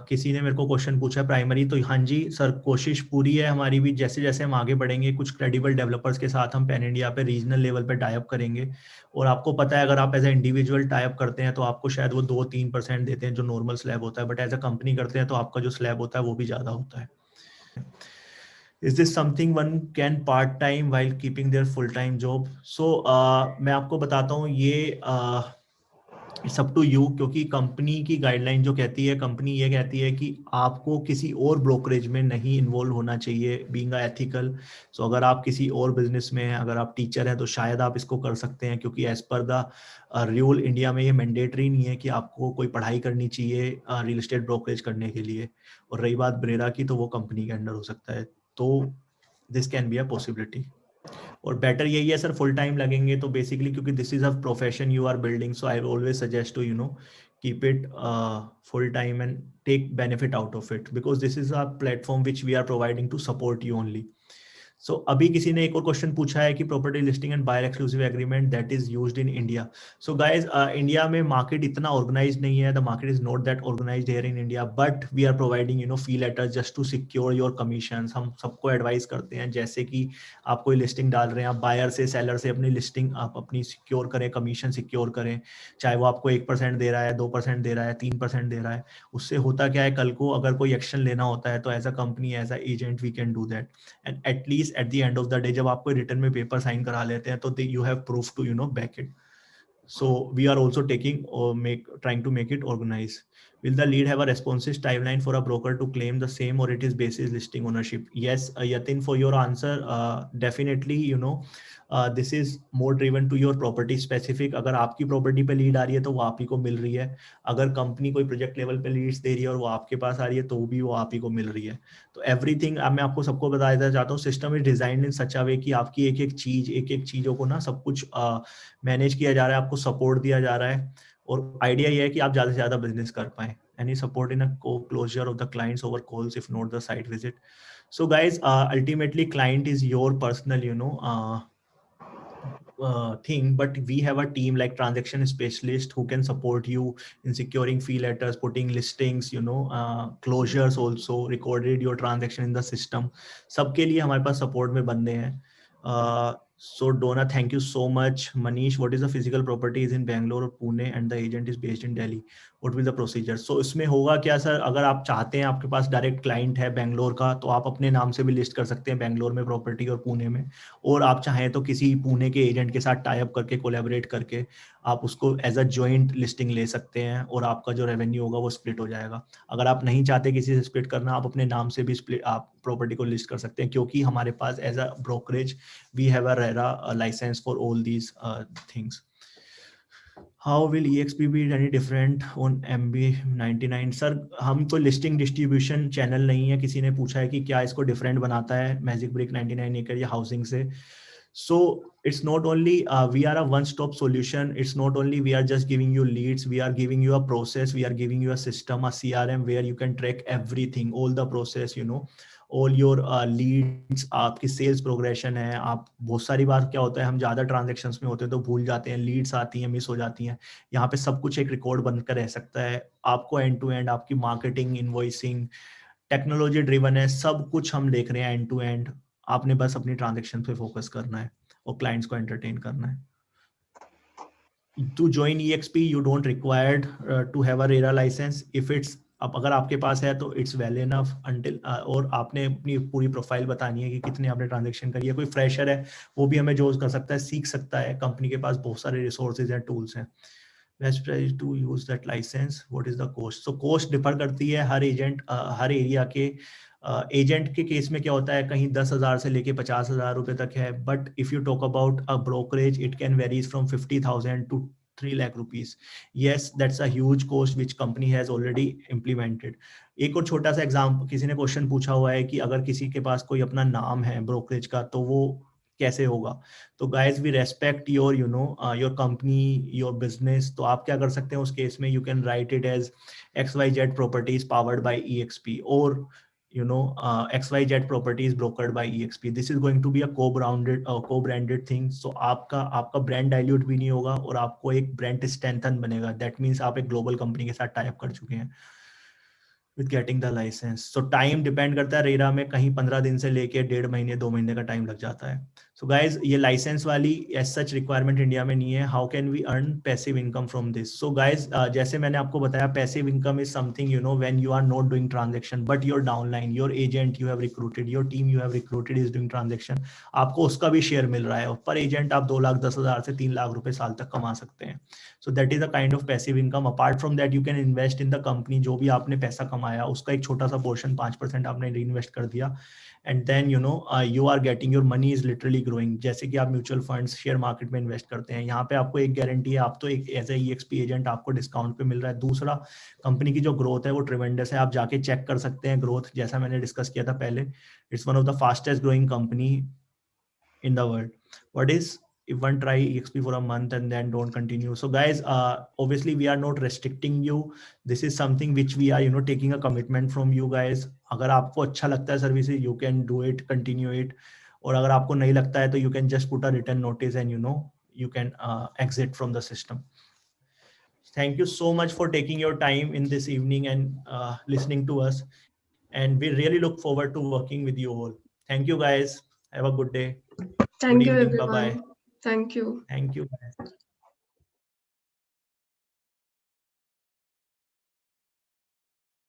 किसी ने मेरे को क्वेश्चन पूछा है प्राइमरी, तो हाँ जी सर, कोशिश पूरी है हमारी भी। जैसे जैसे हम आगे बढ़ेंगे, कुछ क्रेडिबल डेवलपर्स के साथ हम पैन इंडिया पे रीजनल लेवल पे टाई अप करेंगे। और आपको पता है, अगर आप as a individual tie up करते हैं तो आपको शायद वो 2-3% देते हैं जो नॉर्मल स्लैब होता है, बट एज अ कंपनी करते हैं तो आपका जो स्लैब होता है वो भी ज़्यादा होता है। Is this something one can part time while keeping their full time job? So मैं आपको बताता हूँ ये इट्स अप टू यू, क्योंकि कंपनी की गाइडलाइन जो कहती है, कंपनी ये कहती है कि आपको किसी और ब्रोकरेज में नहीं इन्वॉल्व होना चाहिए, बीइंग एथिकल। सो अगर आप किसी और बिजनेस में हैं, अगर आप टीचर हैं तो शायद आप इसको कर सकते हैं, क्योंकि as per the rule India में ये मैंडेटरी नहीं है कि आपको कोई पढ़ाई करनी चाहिए रियल एस्टेट ब्रोकरेज करने के लिए। और रही बात ब्रेरा की, तो वो कंपनी के अंडर हो सकता है, तो this can be a possibility. और बेटर यही है सर, फुल टाइम लगेंगे तो बेसिकली, क्योंकि this is a profession you are building, so I always suggest to keep it full time and take benefit out of it, because this is a platform which we are providing to support you only. So अभी किसी ने एक और question पूछा है कि property listing and buyer exclusive agreement that is used in India. So guys, India में market इतना ऑर्गेनाइज नहीं है, the market is not that organized here in India, but we are providing fee letters just to secure your commissions. हम सबको advice करते हैं, जैसे कि आप कोई लिस्टिंग डाल रहे हैं, आप बायर से, सेलर से अपनी लिस्टिंग आप अपनी सिक्योर करें, कमीशन सिक्योर करें, चाहे वो आपको 1% दे रहा है, 2% दे रहा है, 3% दे रहा है। उससे होता क्या है, कल को अगर कोई एक्शन लेना होता है तो as a company, as a agent, we can do that. And at least at the end of the day, जब आपको रिटर्न में पेपर साइन करा लेते हैं तो you have proof to back it. So we are also taking or trying to make it organized. Will the lead have a responsive timeline for a broker to claim the same, or it is basis listing ownership? Yes, Yatin, for your answer, definitely, this is more driven to your property specific. अगर आपकी property पे lead आ रही है तो वो आप ही को मिल रही है, अगर कंपनी कोई प्रोजेक्ट लेवल पे लीड्स दे रही है और वो आपके पास आ रही है तो भी वो आप ही को मिल रही है। तो एवरीथिंग, मैं आपको सबको बता देना चाहता हूँ, सिस्टम इज डिजाइन्ड इन सच अ वे कि आपकी एक एक चीजों को ना सब कुछ मैनेज किया जा रहा है, आपको सपोर्ट दिया जा रहा है, और आइडिया ये है कि आप ज्यादा से ज्यादा बिजनेस कर पाए। Any support in a closure of the clients over calls if not the site visit. So guys, ultimately client is your personal thing, but we have a team like transaction specialist who can support you in securing fee letters, putting listings, closures, also recorded your transaction in the system. सबके लिए हमारे पास support में बंदे हैं। So Donna, thank you so much. Manish, what is the physical property is in Bangalore or Pune and the agent is based in Delhi? What will the procedure. So इसमें होगा क्या sir, अगर आप चाहते हैं, आपके पास डायरेक्ट क्लाइंट है बेंगलोर का, तो आप अपने नाम से भी लिस्ट कर सकते हैं बेंगलोर में प्रॉपर्टी और पुणे में, और आप चाहें तो किसी पुणे के एजेंट के साथ टाई अप करके कोलैबोरेट करके आप उसको एज अ जॉइंट लिस्टिंग ले सकते हैं, और आपका जो रेवेन्यू होगा वो स्प्लिट हो जाएगा। अगर आप नहीं चाहते किसी से स्प्लिट करना, आप अपने नाम से भी स्प्लिट आप प्रॉपर्टी को लिस्ट कर सकते हैं, क्योंकि हमारे पास as a brokerage we have a RERA license for all these things. How will EXP be any different on MB99? Sir हम तो लिस्टिंग डिस्ट्रीब्यूशन चैनल नहीं है, किसी ने पूछा है कि क्या इसको डिफरेंट बनाता है मैजिक ब्रिक 99 एकड़ या हाउसिंग से। So it's not only we are a one-stop solution. It's not only we are just giving you leads. We are giving you a process. We are giving you a system, a CRM where you can track everything, all the process. All your leads, आपकी sales progression है। आप बहुत सारी बार क्या होता है, हम ज़्यादा ट्रांजेक्शन्स में होते हैं तो भूल जाते हैं, लीड्स आती हैं, मिस हो जाती हैं। यहाँ पे सब कुछ एक रिकॉर्ड बनकर रह सकता है। आपको एंड टू एंड आपकी मार्केटिंग, इन्वॉइसिंग, टेक्नोलॉजी ड्रिवन है, सब कुछ हम देख रहे हैं एंड टू एंड। आपने बस अपनी ट्रांजेक्शन पे फोकस करना है और क्लाइंट्स को एंटरटेन करना है। To join EXP, you don't required to have a RERA license. If it's अब अगर आपके पास है तो इट्स वेल इनफ अंटिल, और आपने अपनी पूरी प्रोफाइल बतानी है कि कितने आपने ट्रांजेक्शन करी है। कोई फ्रेशर है वो भी हमें जोड़ कर सकता है, सीख सकता है। कंपनी के पास बहुत सारे रिसोर्सेज हैं, टूल्स हैं। Best price to use that license, what is the cost? So cost differ करती है हर एजेंट, हर एरिया के। एजेंट के केस में क्या होता है, कहीं 10,000 से लेके 50,000 रुपए तक है, but if you talk about a brokerage it can varies from 50,000 to 3 lakh rupees. Yes, that's a huge cost which company has already implemented. एक और छोटा सा एग्जाम्पल, किसी ने क्वेश्चन पूछा हुआ है कि अगर किसी के पास कोई अपना नाम है ब्रोकरेज का तो वो कैसे होगा। तो guys we respect your your company, your business. तो आप क्या कर सकते हैं उस केस में, you can write it as XYZ properties powered by EXP, और XYZ properties brokered by EXP. This is going to be a co-branded thing. So आपका ब्रांड डाइल्यूट भी नहीं होगा और आपको एक ब्रांड स्ट्रेंथन बनेगा। दैट मीन्स आप एक ग्लोबल कंपनी के साथ टाई अप कर चुके हैं with getting the license. So time depend करता है, रेरा में कहीं 15 दिन से लेके 1.5 महीने 2 महीने का टाइम लग जाता है। सो गाइज ये लाइसेंस वाली एज सच रिक्वायरमेंट इंडिया में नहीं है। How can we earn passive income from this? So guys जैसे मैंने आपको बताया, passive income is something when you are not doing transaction but your downline, your agent you have recruited, your team you have recruited is doing transaction, आपको उसका भी share मिल रहा है। और पर एजेंट आप 2,10,000 से 3 लाख रुपए साल तक कमा सकते हैं। So that is a kind of passive income. Apart from that you can invest in the company. जो भी आपने पैसा कमाया उसका एक छोटा सा पोर्शन 5% आपने री इन्वेस्ट कर दिया, and then you are getting your money is literally growing. जैसे कि आप म्यूचुअल फंड्स, शेयर मार्केट में इन्वेस्ट करते हैं, यहाँ पे आपको एक गारंटी है, आप तो एक एज ए EXP एजेंट आपको डिस्काउंट पे मिल रहा है। दूसरा, कंपनी की जो ग्रोथ है वो ट्रिमेंडस है, आप जाके चेक कर सकते हैं ग्रोथ, जैसा मैंने डिस्कस किया था पहले। It's one of the fastest growing company in the world. What is if one try EXP for a month and then don't continue? So guys, obviously we are not restricting you. This is something which we are taking a commitment from you guys. अगर आपको अच्छा लगता है services, you can do it, continue it. और अगर आपको नहीं लगता है तो you can just put a written notice and you can exit from the system. Thank you so much for taking your time in this evening and listening to us, and we really look forward to working with you all. Thank you guys, have a good day. Good Thank you evening. Bye everyone. bye. Thank you. Thank you, guys.